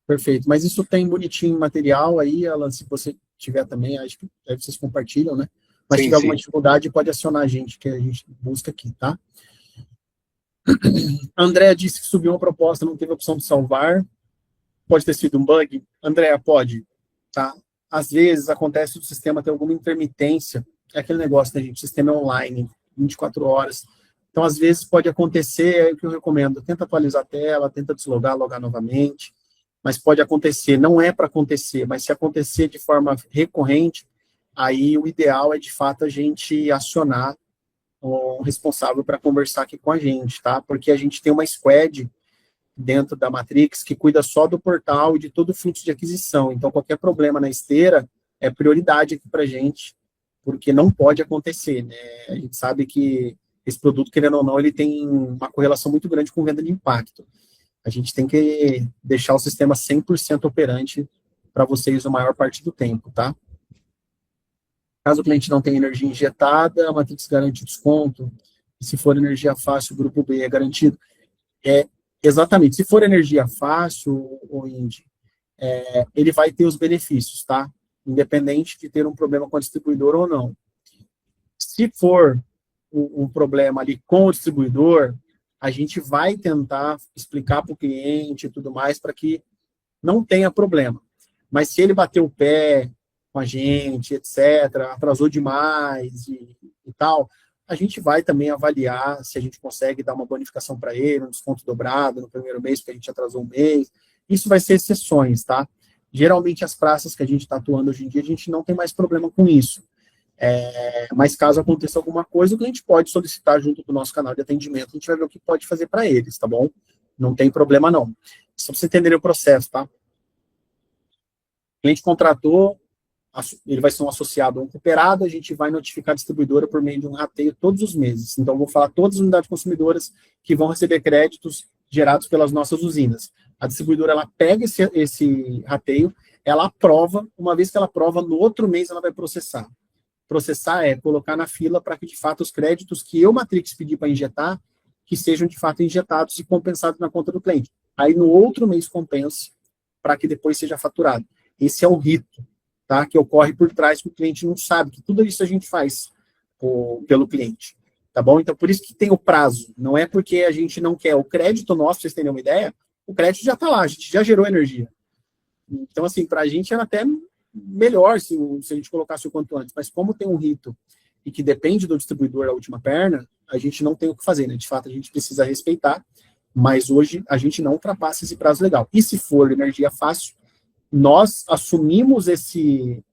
Perfeito. Mas isso tem bonitinho material aí, Alan, se você tiver também, acho que vocês compartilham, né? Mas se tiver alguma dificuldade, pode acionar a gente, que a gente busca aqui, tá? André disse que subiu uma proposta, não teve opção de salvar. Pode ter sido um bug? André, pode, tá? Às vezes acontece do sistema ter alguma intermitência, é aquele negócio, né, gente? O sistema é online, 24 horas. Então, às vezes pode acontecer, é o que eu recomendo, tenta atualizar a tela, tenta deslogar, logar novamente, mas pode acontecer, não é para acontecer, mas se acontecer de forma recorrente, aí o ideal é, de fato, a gente acionar o responsável para conversar aqui com a gente, tá? Porque a gente tem uma squad dentro da Matrix que cuida só do portal e de todo o fluxo de aquisição. Então, qualquer problema na esteira é prioridade aqui para a gente, porque não pode acontecer, né? A gente sabe que esse produto, querendo ou não, ele tem uma correlação muito grande com venda de impacto. A gente tem que deixar o sistema 100% operante para vocês a maior parte do tempo, tá? Caso o cliente não tenha energia injetada, a Matrix garante desconto. E se for energia fácil, o grupo B é garantido. Exatamente. Se for energia fácil, ou Indy, ele vai ter os benefícios, tá? Independente de ter um problema com a distribuidora ou não. Se for um problema ali com o distribuidor, a gente vai tentar explicar para o cliente e tudo mais para que não tenha problema. Mas se ele bater o pé com a gente, etc., atrasou demais e tal, a gente vai também avaliar se a gente consegue dar uma bonificação para ele, um desconto dobrado no primeiro mês, porque a gente atrasou um mês. Isso vai ser exceções, tá? Geralmente, as praças que a gente está atuando hoje em dia, a gente não tem mais problema com isso. Mas caso aconteça alguma coisa, o cliente pode solicitar junto do nosso canal de atendimento, a gente vai ver o que pode fazer para eles, tá bom? Não tem problema, não. Só para vocês entenderem o processo, tá? O cliente contratou, ele vai ser um associado a um cooperado, a gente vai notificar a distribuidora por meio de um rateio todos os meses. Então, eu vou falar todas as unidades consumidoras que vão receber créditos gerados pelas nossas usinas. A distribuidora, ela pega esse rateio, ela aprova, uma vez que ela aprova, no outro mês ela vai processar. Processar é colocar na fila para que, de fato, os créditos que eu, Matrix, pedi para injetar, que sejam, de fato, injetados e compensados na conta do cliente. Aí, no outro mês, compense, para que depois seja faturado. Esse é o rito, tá? Que ocorre por trás, que o cliente não sabe, que tudo isso a gente faz pelo cliente, tá bom? Então, por isso que tem o prazo. Não é porque a gente não quer o crédito nosso, para vocês terem uma ideia, o crédito já está lá, a gente já gerou energia. Então, assim, para a gente era até melhor se a gente colocasse o quanto antes, mas como tem um rito e que depende do distribuidor a última perna, a gente não tem o que fazer, né? De fato, a gente precisa respeitar, mas hoje a gente não ultrapassa esse prazo legal. E se for energia fácil, nós assumimos esse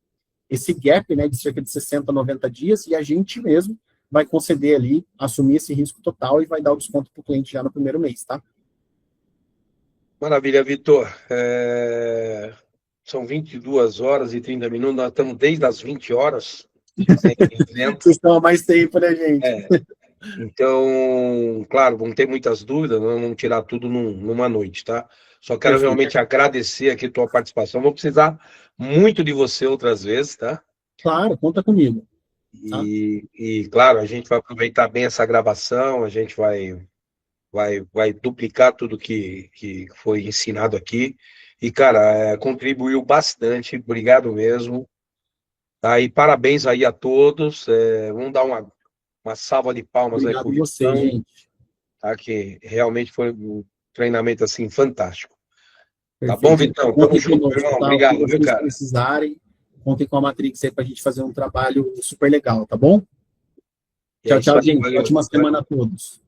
gap, né, de cerca de 60 a 90 dias, e a gente mesmo vai conceder ali, assumir esse risco total e vai dar o desconto para o cliente já no primeiro mês, tá? Maravilha, Vitor. São 22 horas e 30 minutos, nós estamos desde as 20 horas. Vocês estão há mais tempo, né, gente? Então, claro, vão ter muitas dúvidas, não vamos tirar tudo numa noite, tá? Só quero realmente agradecer aqui a tua participação. Vou precisar muito de você outras vezes, tá? Claro, conta comigo. Tá? E, claro, a gente vai aproveitar bem essa gravação, a gente vai duplicar tudo que foi ensinado aqui. E, cara, contribuiu bastante, obrigado mesmo. Tá? E parabéns aí a todos. Vamos dar uma salva de palmas obrigado aí por você, gente. Tá? Que realmente foi um treinamento assim fantástico. Perfeito. Tá bom, Vitão? Tamo junto, irmão. Obrigado, viu, cara? Se precisarem, contem com a Matrix aí pra gente fazer um trabalho super legal, tá bom? Tchau, tchau, gente. Ótima semana a todos.